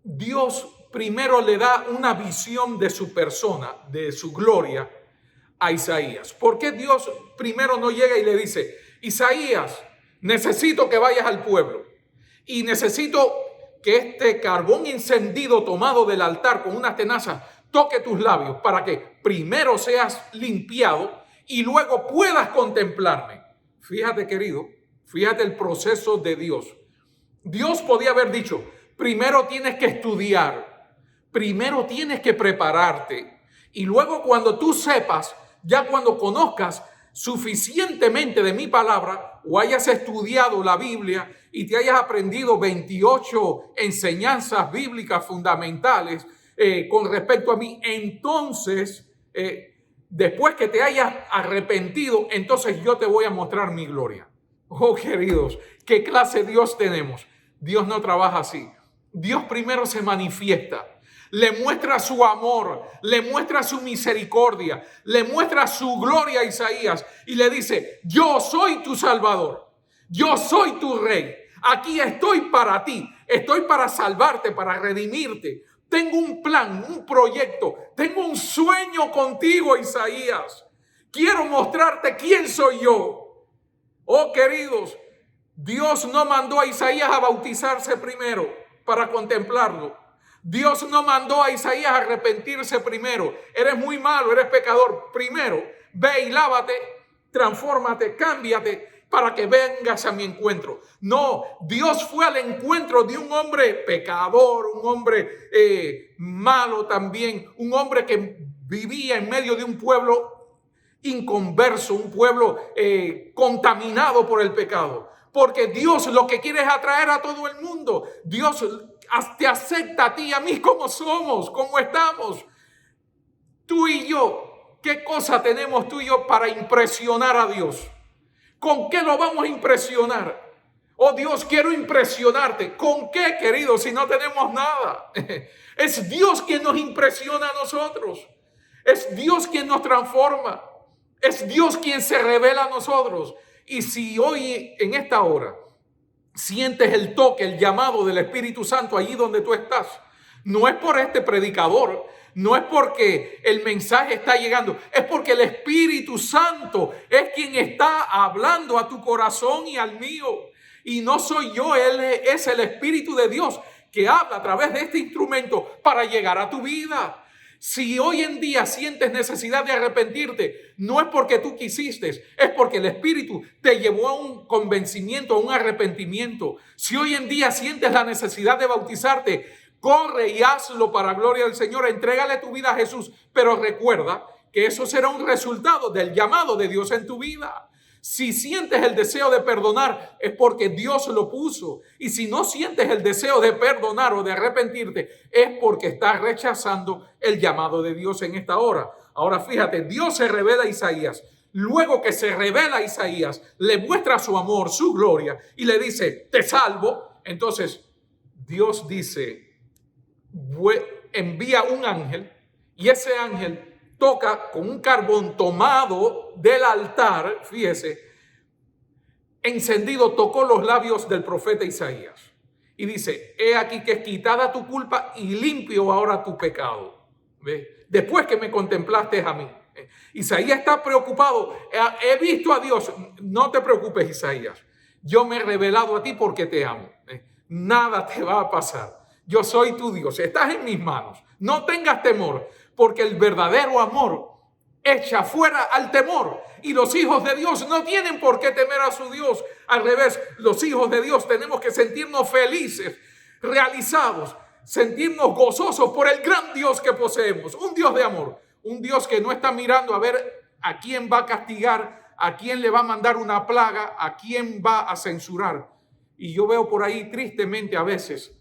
Dios primero le da una visión de su persona, de su gloria, a Isaías? ¿Por qué Dios primero no llega y le dice: Isaías, necesito que vayas al pueblo y necesito que este carbón encendido tomado del altar con unas tenazas toque tus labios para que primero seas limpiado y luego puedas contemplarme? Fíjate, querido, fíjate el proceso de Dios. Dios podía haber dicho: primero tienes que estudiar, primero tienes que prepararte y luego cuando tú sepas, ya cuando conozcas suficientemente de mi palabra o hayas estudiado la Biblia y te hayas aprendido 28 enseñanzas bíblicas fundamentales con respecto a mí, entonces, después que te hayas arrepentido, entonces yo te voy a mostrar mi gloria. Oh, queridos, ¿qué clase de Dios tenemos? Dios no trabaja así. Dios primero se manifiesta, le muestra su amor, le muestra su misericordia, le muestra su gloria a Isaías y le dice: yo soy tu Salvador, yo soy tu Rey, aquí estoy para ti, Estoy para salvarte, para redimirte. Tengo un plan, un proyecto. Tengo un sueño contigo, Isaías. Quiero mostrarte quién soy yo. Oh, queridos, Dios no mandó a Isaías a bautizarse primero para contemplarlo. Dios no mandó a Isaías a arrepentirse primero. Eres muy malo, eres pecador. Primero, ve y lávate, transfórmate, cámbiate para que vengas a mi encuentro. No, Dios fue al encuentro de un hombre pecador, un hombre malo también, un hombre que vivía en medio de un pueblo inconverso, un pueblo contaminado por el pecado. Porque Dios lo que quiere es atraer a todo el mundo. Dios te acepta a ti y a mí como somos, como estamos. Tú y yo, ¿qué cosa tenemos tú y yo para impresionar a Dios? ¿Con qué lo vamos a impresionar? Oh Dios, quiero impresionarte. ¿Con qué, querido, si no tenemos nada? Es Dios quien nos impresiona a nosotros. Es Dios quien nos transforma. Es Dios quien se revela a nosotros. Y si hoy, en esta hora, sientes el toque, el llamado del Espíritu Santo allí donde tú estás, no es por este predicador, no es porque el mensaje está llegando, es porque el Espíritu Santo es quien está hablando a tu corazón y al mío. Y no soy yo, Él es el Espíritu de Dios que habla a través de este instrumento para llegar a tu vida. Si hoy en día sientes necesidad de arrepentirte, no es porque tú quisiste, es porque el Espíritu te llevó a un convencimiento, a un arrepentimiento. Si hoy en día sientes la necesidad de bautizarte, corre y hazlo para gloria del Señor. Entrégale tu vida a Jesús, pero recuerda que eso será un resultado del llamado de Dios en tu vida. Si sientes el deseo de perdonar, es porque Dios lo puso. Y si no sientes el deseo de perdonar o de arrepentirte, es porque estás rechazando el llamado de Dios en esta hora. Ahora fíjate, Dios se revela a Isaías. Luego que se revela a Isaías, le muestra su amor, su gloria, y le dice, te salvo. Entonces, Dios dice, envía un ángel, y ese ángel toca con un carbón tomado del altar, fíjese, encendido, tocó los labios del profeta Isaías. Y dice, he aquí que es quitada tu culpa y limpio ahora tu pecado. ¿Ve? Después que me contemplaste a mí. Isaías está preocupado. He visto a Dios. No te preocupes, Isaías. Yo me he revelado a ti porque te amo. Nada te va a pasar. Yo soy tu Dios. Estás en mis manos. No tengas temor, porque el verdadero amor echa fuera al temor. Y los hijos de Dios no tienen por qué temer a su Dios. Al revés, los hijos de Dios tenemos que sentirnos felices, realizados, sentirnos gozosos por el gran Dios que poseemos. Un Dios de amor, un Dios que no está mirando a ver a quién va a castigar, a quién le va a mandar una plaga, a quién va a censurar. Y yo veo por ahí tristemente a veces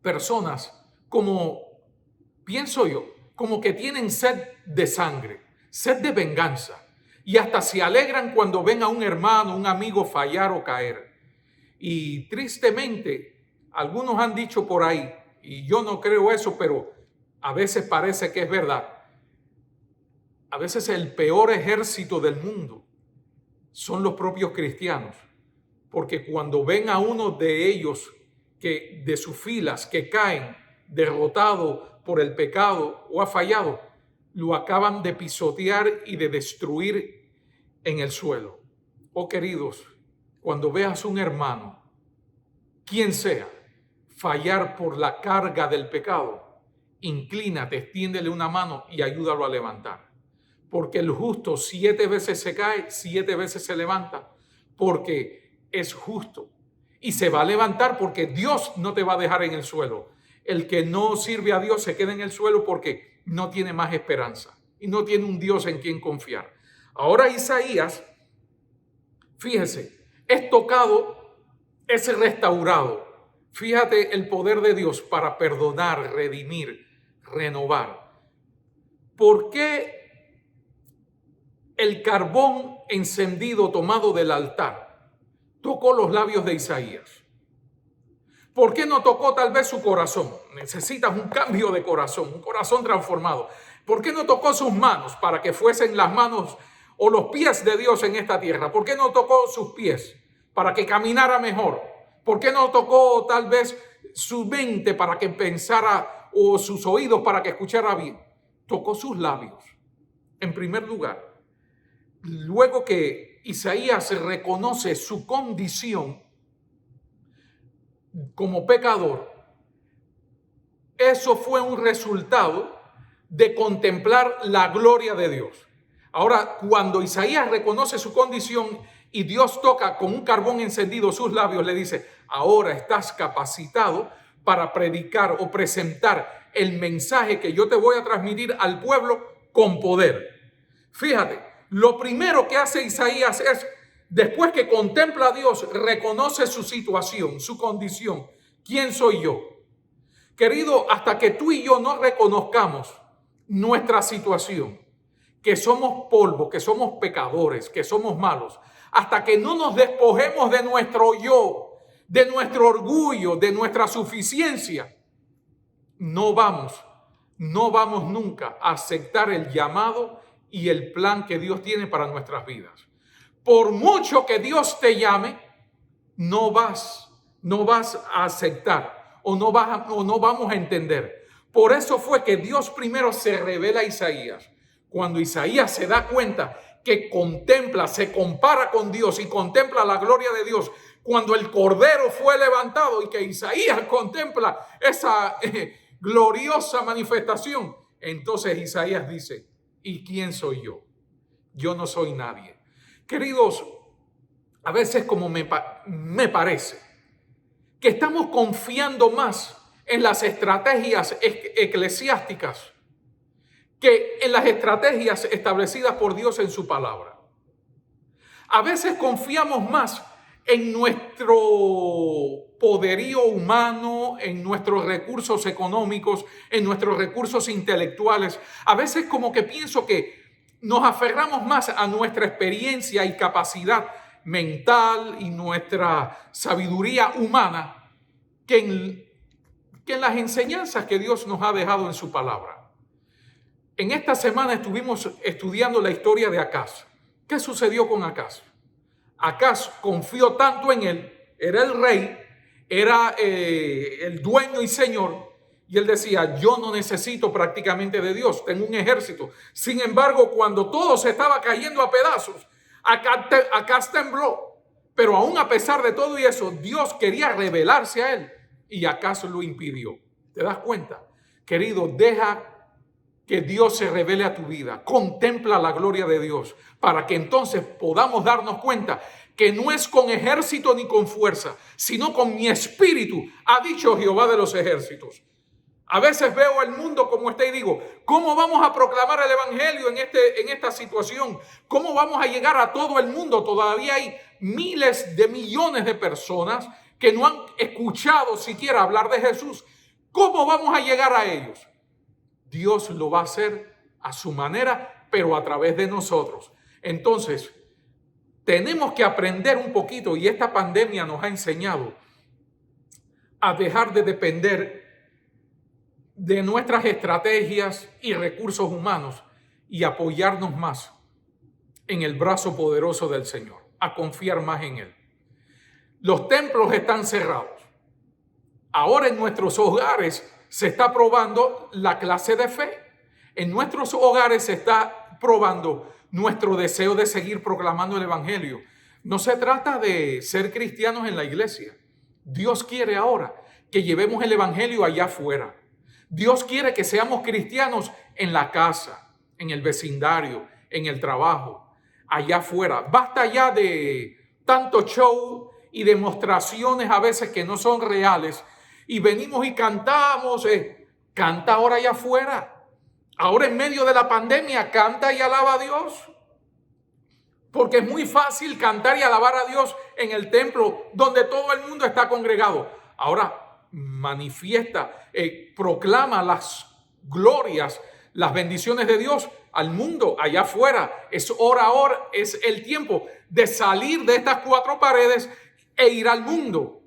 personas como, pienso yo, como que tienen sed de sangre, sed de venganza, y hasta se alegran cuando ven a un hermano, un amigo fallar o caer. Y tristemente, algunos han dicho por ahí, y yo no creo eso, pero a veces parece que es verdad. A veces el peor ejército del mundo son los propios cristianos, porque cuando ven a uno de ellos, que de sus filas, que caen derrotado por el pecado o ha fallado, lo acaban de pisotear y de destruir en el suelo. Oh queridos, cuando veas un hermano, quien sea, fallar por la carga del pecado, inclínate, extiéndele una mano y ayúdalo a levantar. Porque el justo 7 veces se cae, 7 veces se levanta, porque es justo. Y se va a levantar porque Dios no te va a dejar en el suelo. El que no sirve a Dios se queda en el suelo porque no tiene más esperanza y no tiene un Dios en quien confiar. Ahora Isaías, fíjese, es tocado, es restaurado. Fíjate el poder de Dios para perdonar, redimir, renovar. ¿Por qué el carbón encendido tomado del altar tocó los labios de Isaías? ¿Por qué no tocó tal vez su corazón? Necesitas un cambio de corazón, un corazón transformado. ¿Por qué no tocó sus manos para que fuesen las manos o los pies de Dios en esta tierra? ¿Por qué no tocó sus pies para que caminara mejor? ¿Por qué no tocó tal vez su mente para que pensara o sus oídos para que escuchara bien. Tocó sus labios, en primer lugar. Luego que Isaías reconoce su condición como pecador, eso fue un resultado de contemplar la gloria de Dios. Ahora, cuando Isaías reconoce su condición y Dios toca con un carbón encendido sus labios, le dice: ahora estás capacitado para predicar o presentar el mensaje que yo te voy a transmitir al pueblo con poder. Fíjate, lo primero que hace Isaías es, después que contempla a Dios, reconoce su situación, su condición. ¿Quién soy yo? Querido, hasta que tú y yo no reconozcamos nuestra situación, que somos polvo, que somos pecadores, que somos malos, hasta que no nos despojemos de nuestro yo, de nuestro orgullo, de nuestra suficiencia, no vamos nunca a aceptar el llamado y el plan que Dios tiene para nuestras vidas. Por mucho que Dios te llame, no vas a aceptar o no vamos a entender. Por eso fue que Dios primero se revela a Isaías. Cuando Isaías se da cuenta que contempla, se compara con Dios y contempla la gloria de Dios, cuando el Cordero fue levantado y que Isaías contempla esa gloriosa manifestación, entonces Isaías dice: ¿y quién soy yo? Yo no soy nadie. Queridos, a veces como me parece que estamos confiando más en las estrategias eclesiásticas que en las estrategias establecidas por Dios en su palabra. A veces confiamos más en nuestro poderío humano, en nuestros recursos económicos, en nuestros recursos intelectuales. A veces como que pienso que nos aferramos más a nuestra experiencia y capacidad mental y nuestra sabiduría humana que en las enseñanzas que Dios nos ha dejado en su palabra. En esta semana estuvimos estudiando la historia de Acaz. ¿Qué sucedió con Acaz? Acaz confió tanto en él, era el rey, era el dueño y señor, y él decía: yo no necesito prácticamente de Dios, tengo un ejército. Sin embargo, cuando todo se estaba cayendo a pedazos, Acaz tembló. Pero aún a pesar de todo y eso, Dios quería revelarse a él y Acaz lo impidió. ¿Te das cuenta? Querido, deja que Dios se revele a tu vida. Contempla la gloria de Dios para que entonces podamos darnos cuenta que no es con ejército ni con fuerza, sino con mi espíritu, ha dicho Jehová de los ejércitos. A veces veo el mundo como está y digo: ¿cómo vamos a proclamar el evangelio en esta situación? ¿Cómo vamos a llegar a todo el mundo? Todavía hay miles de millones de personas que no han escuchado siquiera hablar de Jesús. ¿Cómo vamos a llegar a ellos? Dios lo va a hacer a su manera, pero a través de nosotros. Entonces, tenemos que aprender un poquito, y esta pandemia nos ha enseñado a dejar de depender de nuestras estrategias y recursos humanos y apoyarnos más en el brazo poderoso del Señor, a confiar más en Él. Los templos están cerrados. Ahora en nuestros hogares se está probando la clase de fe. En nuestros hogares se está probando nuestro deseo de seguir proclamando el evangelio. No se trata de ser cristianos en la iglesia. Dios quiere ahora que llevemos el evangelio allá afuera. Dios quiere que seamos cristianos en la casa, en el vecindario, en el trabajo, allá afuera. Basta ya de tanto show y demostraciones a veces que no son reales. Y venimos y cantamos, canta ahora allá afuera. Ahora en medio de la pandemia, canta y alaba a Dios. Porque es muy fácil cantar y alabar a Dios en el templo donde todo el mundo está congregado. Ahora manifiesta, proclama las glorias, las bendiciones de Dios al mundo allá afuera. Es hora ahora, es el tiempo de salir de estas cuatro paredes e ir al mundo.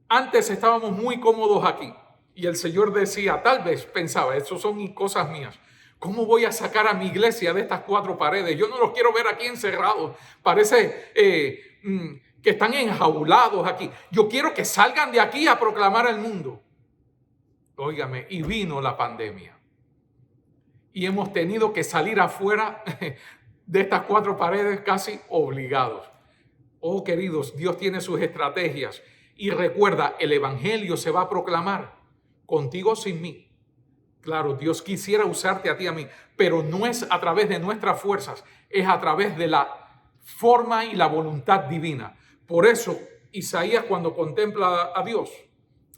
Antes estábamos muy cómodos aquí y el Señor decía, tal vez pensaba, eso son cosas mías, ¿cómo voy a sacar a mi iglesia de estas cuatro paredes? Yo no los quiero ver aquí encerrados. Parece que están enjaulados aquí. Yo quiero que salgan de aquí a proclamar al mundo. Óigame, y vino la pandemia. Y hemos tenido que salir afuera de estas cuatro paredes casi obligados. Oh, queridos, Dios tiene sus estrategias. Y recuerda, el evangelio se va a proclamar contigo o sin mí. Claro, Dios quisiera usarte a ti y a mí, pero no es a través de nuestras fuerzas, es a través de la forma y la voluntad divina. Por eso, Isaías, cuando contempla a Dios,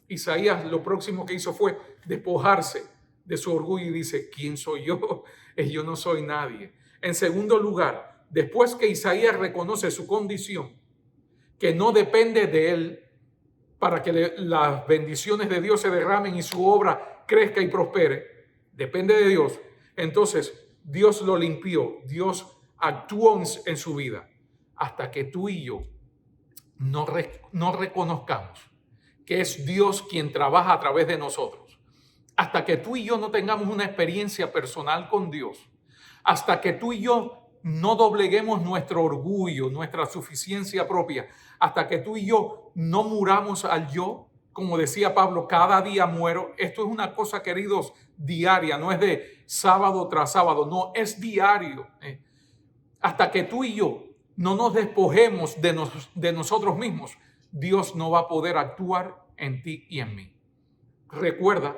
Isaías lo próximo que hizo fue despojarse de su orgullo y dice, ¿quién soy yo? Yo no soy nadie. En segundo lugar, después que Isaías reconoce su condición, que no depende de él para que las bendiciones de Dios se derramen y su obra crezca y prospere, depende de Dios. Entonces, Dios lo limpió, Dios actuó en su vida, hasta que tú y yo no reconozcamos que es Dios quien trabaja a través de nosotros, hasta que tú y yo no tengamos una experiencia personal con Dios, hasta que tú y yo no dobleguemos nuestro orgullo, nuestra suficiencia propia, hasta que tú y yo no muramos al yo, como decía Pablo, cada día muero. Esto es una cosa, queridos, diaria, no es de sábado tras sábado, no, es diario. Hasta que tú y yo no nos despojemos de nosotros mismos, Dios no va a poder actuar en ti y en mí. Recuerda,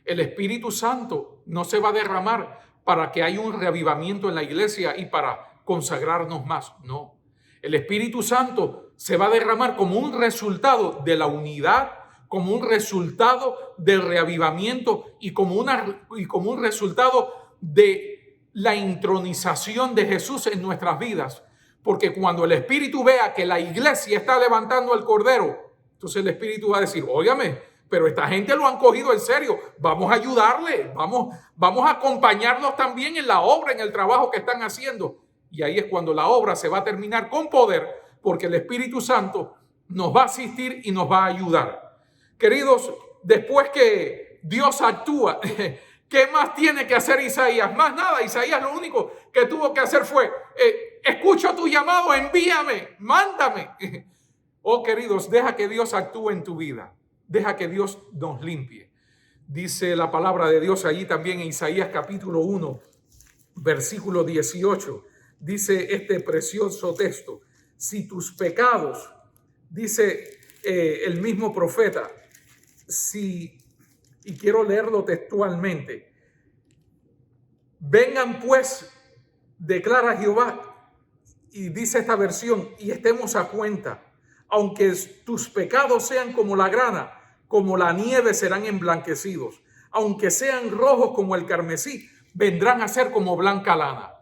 el Espíritu Santo no se va a derramar para que haya un reavivamiento en la iglesia y para consagrarnos más. No, el Espíritu Santo se va a derramar como un resultado de la unidad, como un resultado del reavivamiento y como un resultado de la intronización de Jesús en nuestras vidas. Porque cuando el Espíritu vea que la iglesia está levantando al Cordero, entonces el Espíritu va a decir, óigame, pero esta gente lo han cogido en serio, vamos a ayudarle, vamos a acompañarlos también en la obra, en el trabajo que están haciendo. Y ahí es cuando la obra se va a terminar con poder, porque el Espíritu Santo nos va a asistir y nos va a ayudar. Queridos, después que Dios actúa, ¿qué más tiene que hacer Isaías? Más nada. Isaías lo único que tuvo que hacer fue, escucho tu llamado, envíame, mándame. Oh, queridos, deja que Dios actúe en tu vida. Deja que Dios nos limpie. Dice la palabra de Dios allí también en Isaías capítulo 1, versículo 18. Dice este precioso texto, si tus pecados, dice el mismo profeta, y quiero leerlo textualmente, vengan pues, declara Jehová, y dice esta versión, y estemos a cuenta, aunque tus pecados sean como la grana, como la nieve serán emblanquecidos, aunque sean rojos como el carmesí, vendrán a ser como blanca lana.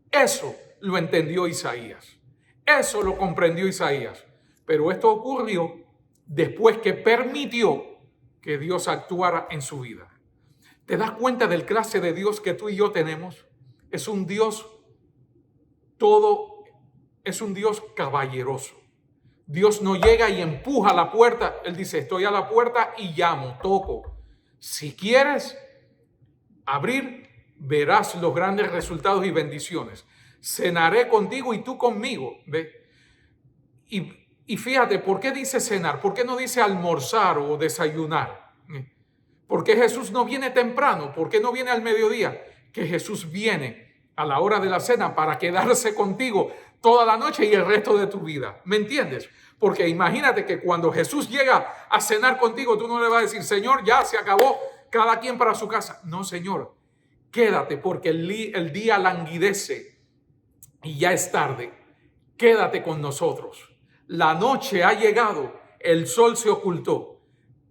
Eso lo entendió Isaías, eso lo comprendió Isaías, pero esto ocurrió después que permitió que Dios actuara en su vida. ¿Te das cuenta del clase de Dios que tú y yo tenemos? Es un Dios caballeroso. Dios no llega y empuja la puerta. Él dice, estoy a la puerta y llamo, toco. Si quieres abrir, verás los grandes resultados y bendiciones. Cenaré contigo y tú conmigo. ¿Ve? Y fíjate, ¿por qué dice cenar? ¿Por qué no dice almorzar o desayunar? ¿Por qué Jesús no viene temprano? ¿Por qué no viene al mediodía? Que Jesús viene a la hora de la cena para quedarse contigo toda la noche y el resto de tu vida. ¿Me entiendes? Porque imagínate que cuando Jesús llega a cenar contigo, tú no le vas a decir, Señor, ya se acabó, cada quien para su casa. No, Señor, quédate porque el día languidece y ya es tarde. Quédate con nosotros. La noche ha llegado, el sol se ocultó.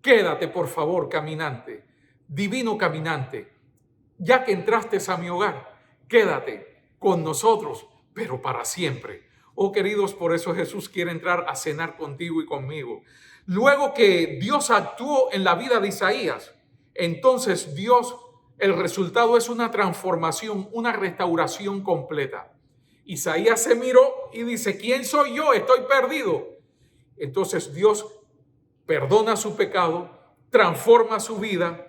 Quédate, por favor, caminante, divino caminante. Ya que entraste a mi hogar, quédate con nosotros, pero para siempre. Oh, queridos, por eso Jesús quiere entrar a cenar contigo y conmigo. Luego que Dios actuó en la vida de Isaías, entonces el resultado es una transformación, una restauración completa. Isaías se miró y dice, ¿quién soy yo? Estoy perdido. Entonces Dios perdona su pecado, transforma su vida,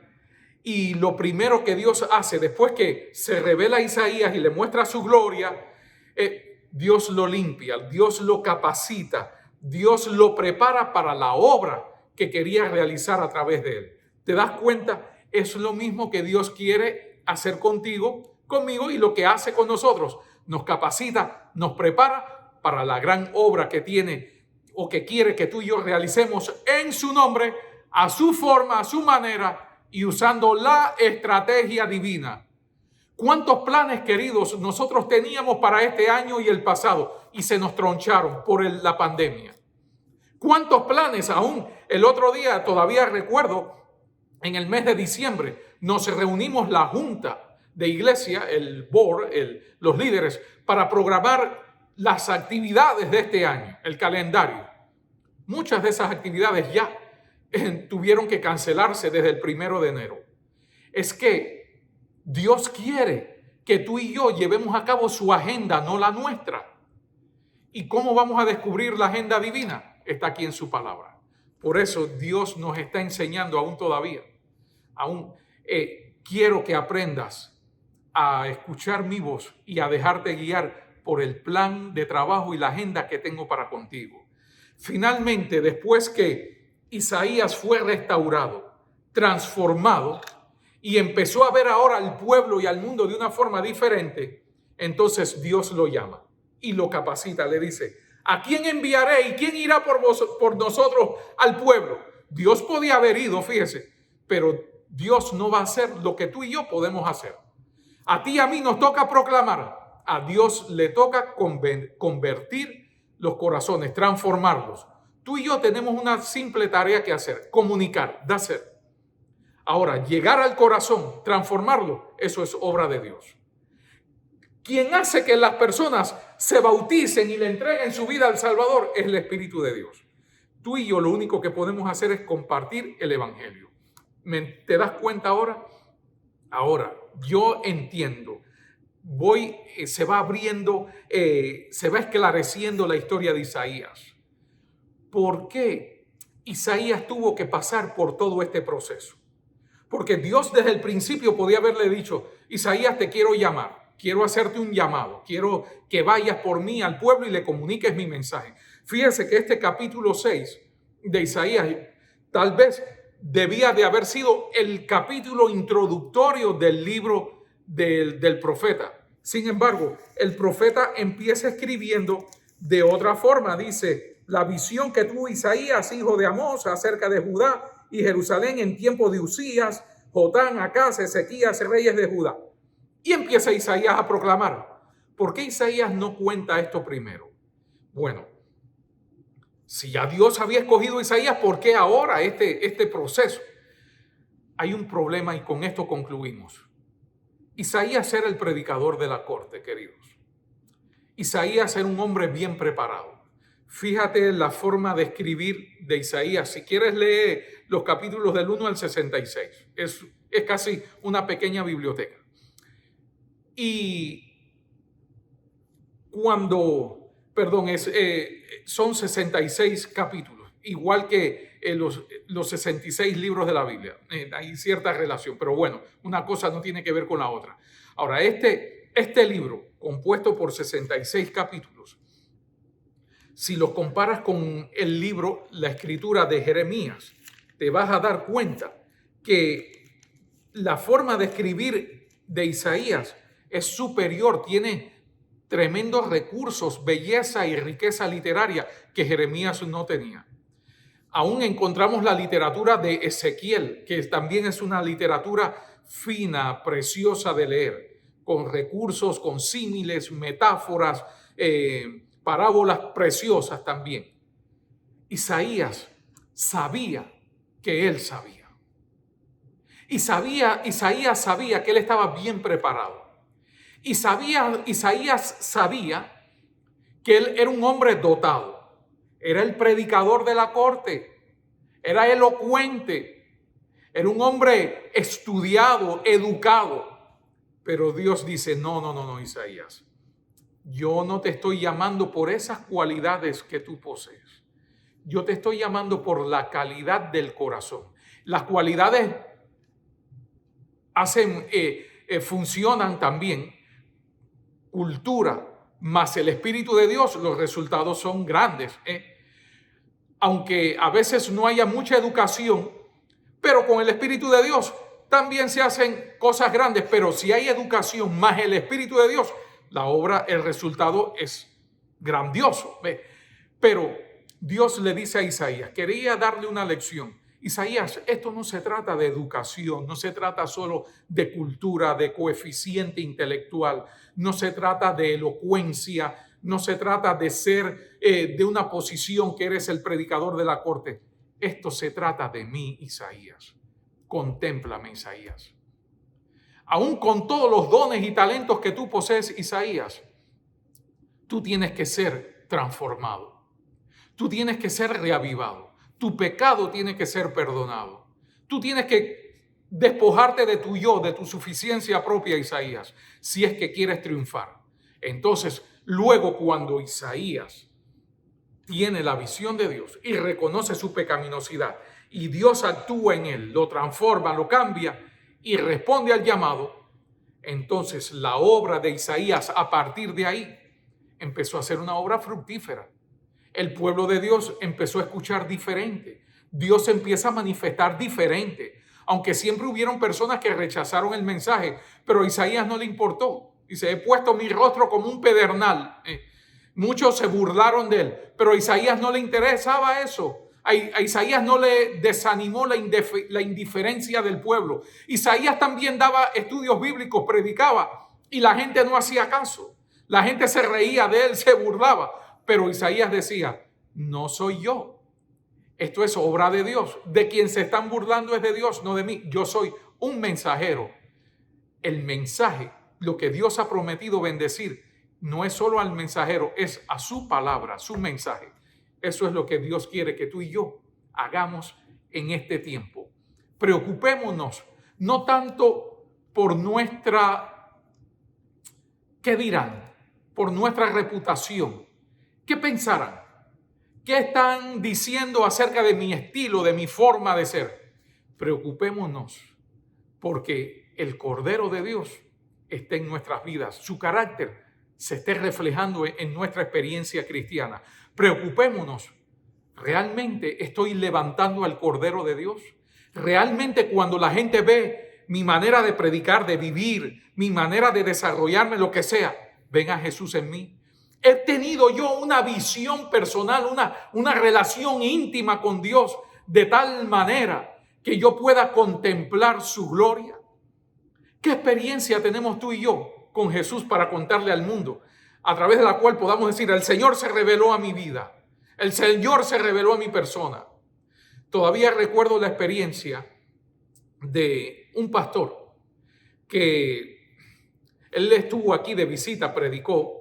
y lo primero que Dios hace después que se revela a Isaías y le muestra su gloria, Dios lo limpia, Dios lo capacita Dios lo prepara para la obra que quería realizar a través de él. ¿Te das cuenta? Es lo mismo que Dios quiere hacer contigo, conmigo, y lo que hace con nosotros. Nos capacita, nos prepara para la gran obra que tiene o que quiere que tú y yo realicemos en su nombre, a su forma, a su manera y usando la estrategia divina. ¿Cuántos planes, queridos, nosotros teníamos para este año y el pasado y se nos troncharon por la pandemia? ¿Cuántos planes? Aún el otro día, todavía recuerdo, en el mes de diciembre, nos reunimos la junta de iglesia, el board, los líderes, para programar las actividades de este año, el calendario. Muchas de esas actividades ya tuvieron que cancelarse desde el 1 de enero. Es que Dios quiere que tú y yo llevemos a cabo su agenda, no la nuestra. ¿Y cómo vamos a descubrir la agenda divina? Está aquí en su palabra. Por eso Dios nos está enseñando aún todavía. Quiero que aprendas a escuchar mi voz y a dejarte guiar por el plan de trabajo y la agenda que tengo para contigo. Finalmente, después que Isaías fue restaurado, transformado y empezó a ver ahora al pueblo y al mundo de una forma diferente, entonces Dios lo llama y lo capacita. Le dice: ¿a quién enviaré y quién irá por nosotros al pueblo? Dios podía haber ido, fíjese, pero Dios no va a hacer lo que tú y yo podemos hacer. A ti y a mí nos toca proclamar. A Dios le toca convertir los corazones, transformarlos. Tú y yo tenemos una simple tarea que hacer: comunicar, hacer. Ahora, llegar al corazón, transformarlo, eso es obra de Dios. Quien hace que las personas se bauticen y le entreguen su vida al Salvador es el Espíritu de Dios. Tú y yo lo único que podemos hacer es compartir el Evangelio. ¿Te das cuenta ahora? Ahora, yo entiendo. Se va abriendo, se va esclareciendo la historia de Isaías. ¿Por qué Isaías tuvo que pasar por todo este proceso? Porque Dios desde el principio podía haberle dicho: Isaías, te quiero llamar, quiero hacerte un llamado, quiero que vayas por mí al pueblo y le comuniques mi mensaje. Fíjense que este capítulo 6 de Isaías tal vez debía de haber sido el capítulo introductorio del libro del profeta. Sin embargo, el profeta empieza escribiendo de otra forma. Dice: la visión que tuvo Isaías, hijo de Amós, acerca de Judá y Jerusalén en tiempo de Usías, Jotán, Acaz, Ezequías, reyes de Judá. Y empieza Isaías a proclamar. ¿Por qué Isaías no cuenta esto primero? Bueno, si ya Dios había escogido a Isaías, ¿por qué ahora este proceso? Hay un problema y con esto concluimos. Isaías era el predicador de la corte, queridos. Isaías era un hombre bien preparado. Fíjate la forma de escribir de Isaías. Si quieres, lee los capítulos del 1 al 66. Es casi una pequeña biblioteca. Y son 66 capítulos, igual que los 66 libros de la Biblia. Hay cierta relación, pero bueno, una cosa no tiene que ver con la otra. Ahora, este libro, compuesto por 66 capítulos, si lo comparas con el libro, la escritura de Jeremías, te vas a dar cuenta que la forma de escribir de Isaías es superior, tiene tremendos recursos, belleza y riqueza literaria que Jeremías no tenía. Aún encontramos la literatura de Ezequiel, que también es una literatura fina, preciosa de leer, con recursos, con símiles, metáforas, parábolas preciosas también. Isaías sabía que él sabía. Isaías sabía que él estaba bien preparado. Isaías sabía que él era un hombre dotado. Era el predicador de la corte. Era elocuente. Era un hombre estudiado, educado. Pero Dios dice: no, Isaías. Yo no te estoy llamando por esas cualidades que tú posees. Yo te estoy llamando por la calidad del corazón. Las cualidades funcionan también. Cultura más el Espíritu de Dios, los resultados son grandes. aunque a veces no haya mucha educación, pero con el Espíritu de Dios también se hacen cosas grandes. Pero si hay educación más el Espíritu de Dios, la obra, el resultado es grandioso. ¿Ve? Pero Dios le dice a Isaías, quería darle una lección. Isaías, esto no se trata de educación, no se trata solo de cultura, de coeficiente intelectual, no se trata de elocuencia, no se trata de ser de una posición que eres el predicador de la corte. Esto se trata de mí, Isaías. Contémplame, Isaías. Aún con todos los dones y talentos que tú posees, Isaías, tú tienes que ser transformado. Tú tienes que ser reavivado. Tu pecado tiene que ser perdonado. Tú tienes que despojarte de tu yo, de tu suficiencia propia, Isaías, si es que quieres triunfar. Entonces, luego cuando Isaías tiene la visión de Dios y reconoce su pecaminosidad y Dios actúa en él, lo transforma, lo cambia y responde al llamado, entonces la obra de Isaías a partir de ahí empezó a ser una obra fructífera. El pueblo de Dios empezó a escuchar diferente. Dios empieza a manifestar diferente. Aunque siempre hubieron personas que rechazaron el mensaje, pero a Isaías no le importó. Dice, he puesto mi rostro como un pedernal. Muchos se burlaron de él, pero a Isaías no le interesaba eso. A Isaías no le desanimó la indiferencia del pueblo. Isaías también daba estudios bíblicos, predicaba, y la gente no hacía caso. La gente se reía de él, se burlaba. Pero Isaías decía, no soy yo. Esto es obra de Dios. De quien se están burlando es de Dios, no de mí. Yo soy un mensajero. El mensaje, lo que Dios ha prometido bendecir, no es solo al mensajero, es a su palabra, su mensaje. Eso es lo que Dios quiere que tú y yo hagamos en este tiempo. Preocupémonos, no tanto por nuestra, ¿qué dirán? Por nuestra reputación. ¿Qué pensarán? ¿Qué están diciendo acerca de mi estilo, de mi forma de ser? Preocupémonos porque el Cordero de Dios esté en nuestras vidas. Su carácter se esté reflejando en nuestra experiencia cristiana. Preocupémonos. ¿Realmente estoy levantando al Cordero de Dios? ¿Realmente cuando la gente ve mi manera de predicar, de vivir, mi manera de desarrollarme, lo que sea, ven a Jesús en mí? He tenido yo una visión personal, una relación íntima con Dios de tal manera que yo pueda contemplar su gloria. ¿Qué experiencia tenemos tú y yo con Jesús para contarle al mundo? A través de la cual podamos decir, el Señor se reveló a mi vida. El Señor se reveló a mi persona. Todavía recuerdo la experiencia de un pastor que él estuvo aquí de visita, predicó.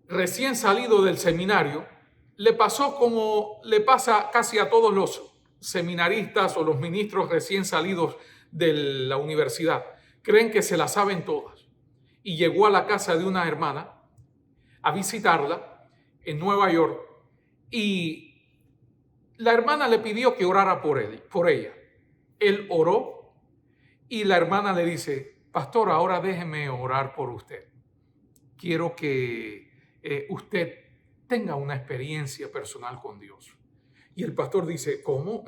Recién salido del seminario, le pasó como le pasa casi a todos los seminaristas o los ministros recién salidos de la universidad. Creen que se la saben todas. Y llegó a la casa de una hermana a visitarla en Nueva York y la hermana le pidió que orara por ella. Él oró y la hermana le dice, pastor, ahora déjeme orar por usted. Quiero que usted tenga una experiencia personal con Dios. Y el pastor dice, ¿cómo?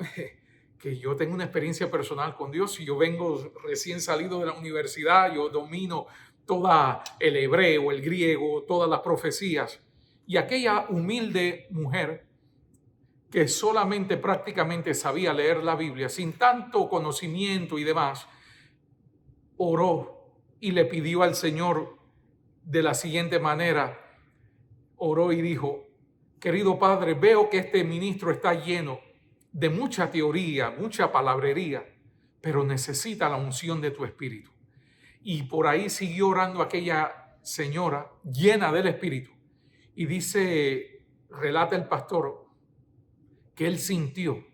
Que yo tengo una experiencia personal con Dios. Si yo vengo recién salido de la universidad, yo domino todo el hebreo, el griego, todas las profecías. Y aquella humilde mujer que solamente prácticamente sabía leer la Biblia, sin tanto conocimiento y demás, oró y le pidió al Señor de la siguiente manera. Oró y dijo, querido Padre, veo que este ministro está lleno de mucha teoría, mucha palabrería, pero necesita la unción de tu Espíritu. Y por ahí siguió orando aquella señora llena del Espíritu. Y relata el pastor, que él sintió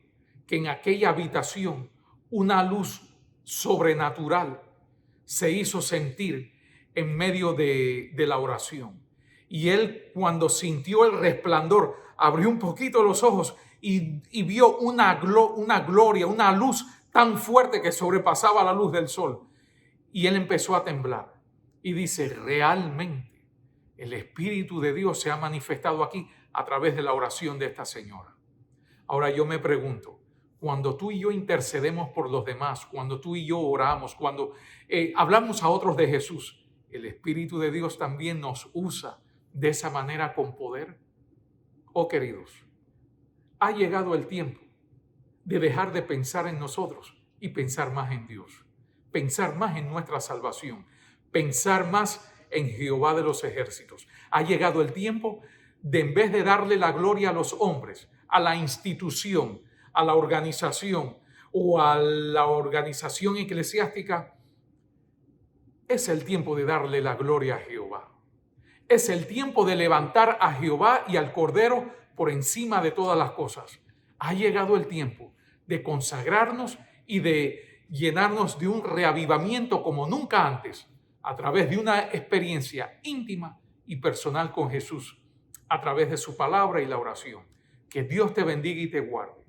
que en aquella habitación una luz sobrenatural se hizo sentir en medio de la oración. Y él, cuando sintió el resplandor, abrió un poquito los ojos y vio una gloria, una luz tan fuerte que sobrepasaba la luz del sol. Y él empezó a temblar. Y dice, realmente El Espíritu de Dios se ha manifestado aquí a través de la oración de esta señora. Ahora yo me pregunto, cuando tú y yo intercedemos por los demás, cuando tú y yo oramos, cuando hablamos a otros de Jesús, ¿el Espíritu de Dios también nos usa de esa manera con poder? Oh queridos, ha llegado el tiempo de dejar de pensar en nosotros y pensar más en Dios, pensar más en nuestra salvación, pensar más en Jehová de los ejércitos. Ha llegado el tiempo de, en vez de darle la gloria a los hombres, a la institución, a la organización o a la organización eclesiástica, es el tiempo de darle la gloria a Jehová. Es el tiempo de levantar a Jehová y al Cordero por encima de todas las cosas. Ha llegado el tiempo de consagrarnos y de llenarnos de un reavivamiento como nunca antes, a través de una experiencia íntima y personal con Jesús, a través de su palabra y la oración. Que Dios te bendiga y te guarde.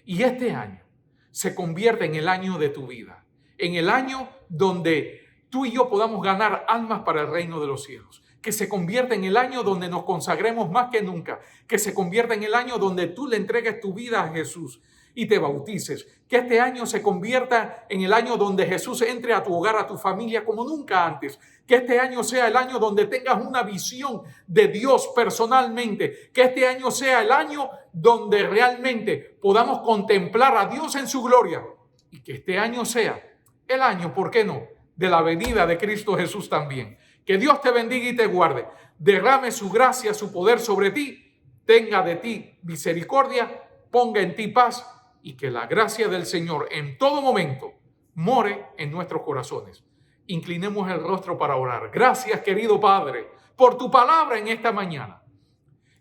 Y este año se convierte en el año de tu vida, en el año donde tú y yo podamos ganar almas para el reino de los cielos. Que se convierta en el año donde nos consagremos más que nunca. Que se convierta en el año donde tú le entregues tu vida a Jesús y te bautices. Que este año se convierta en el año donde Jesús entre a tu hogar, a tu familia como nunca antes. Que este año sea el año donde tengas una visión de Dios personalmente. Que este año sea el año donde realmente podamos contemplar a Dios en su gloria. Y que este año sea el año, ¿por qué no?, de la venida de Cristo Jesús también. Que Dios te bendiga y te guarde. Derrame su gracia, su poder sobre ti. Tenga de ti misericordia. Ponga en ti paz. Y que la gracia del Señor en todo momento more en nuestros corazones. Inclinemos el rostro para orar. Gracias, querido Padre, por tu palabra en esta mañana.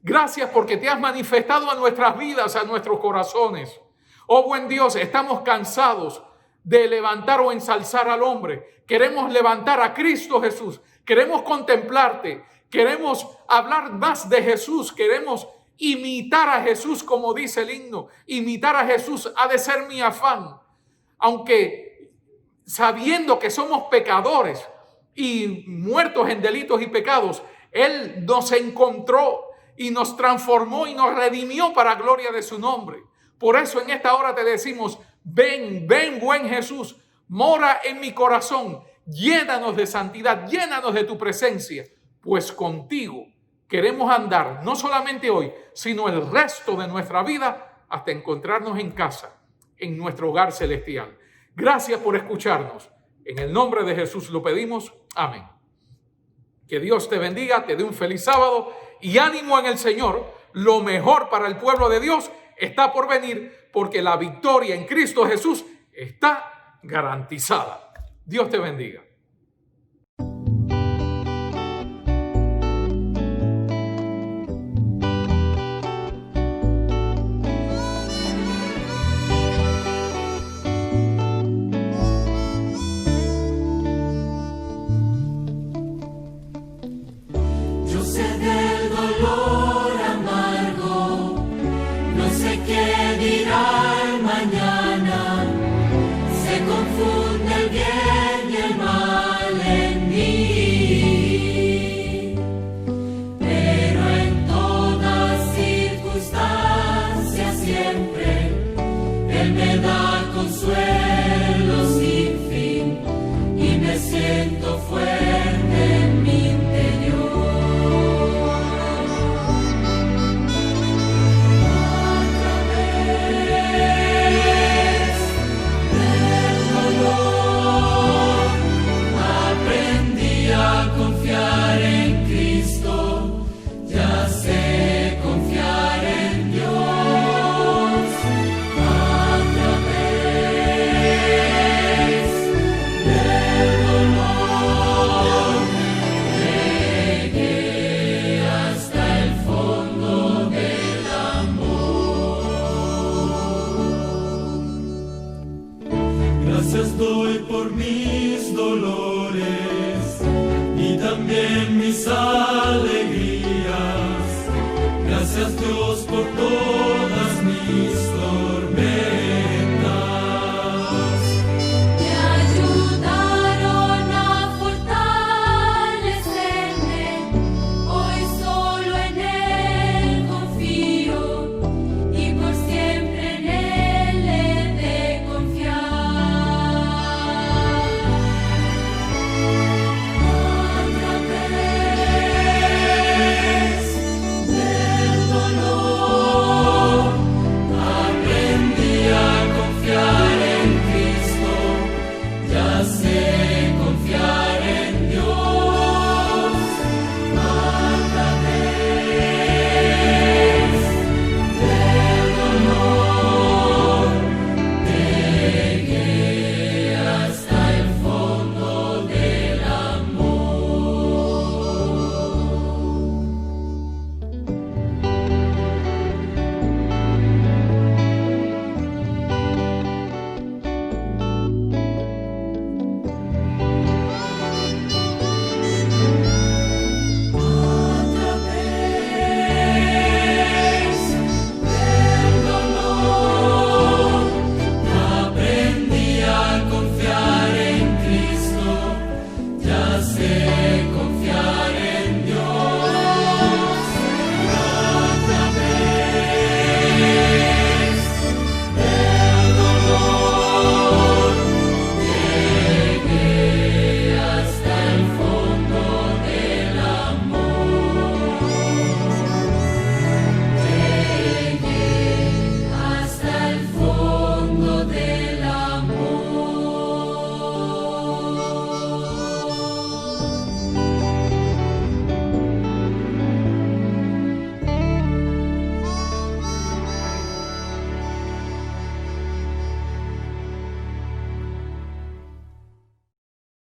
Gracias porque te has manifestado a nuestras vidas, a nuestros corazones. Oh buen Dios, estamos cansados de levantar o ensalzar al hombre. Queremos levantar a Cristo Jesús. Queremos contemplarte. Queremos hablar más de Jesús. Queremos imitar a Jesús, como dice el himno. Imitar a Jesús ha de ser mi afán. Aunque sabiendo que somos pecadores y muertos en delitos y pecados, Él nos encontró y nos transformó y nos redimió para gloria de su nombre. Por eso en esta hora te decimos, ven, ven buen Jesús, mora en mi corazón, llénanos de santidad, llénanos de tu presencia, pues contigo queremos andar no solamente hoy, sino el resto de nuestra vida hasta encontrarnos en casa, en nuestro hogar celestial. Gracias por escucharnos. En el nombre de Jesús lo pedimos. Amén. Que Dios te bendiga, te dé un feliz sábado y ánimo en el Señor. Lo mejor para el pueblo de Dios está por venir, porque la victoria en Cristo Jesús está garantizada. Dios te bendiga. Gracias doy por mis dolores y también mis alegrías. Gracias Dios por todo.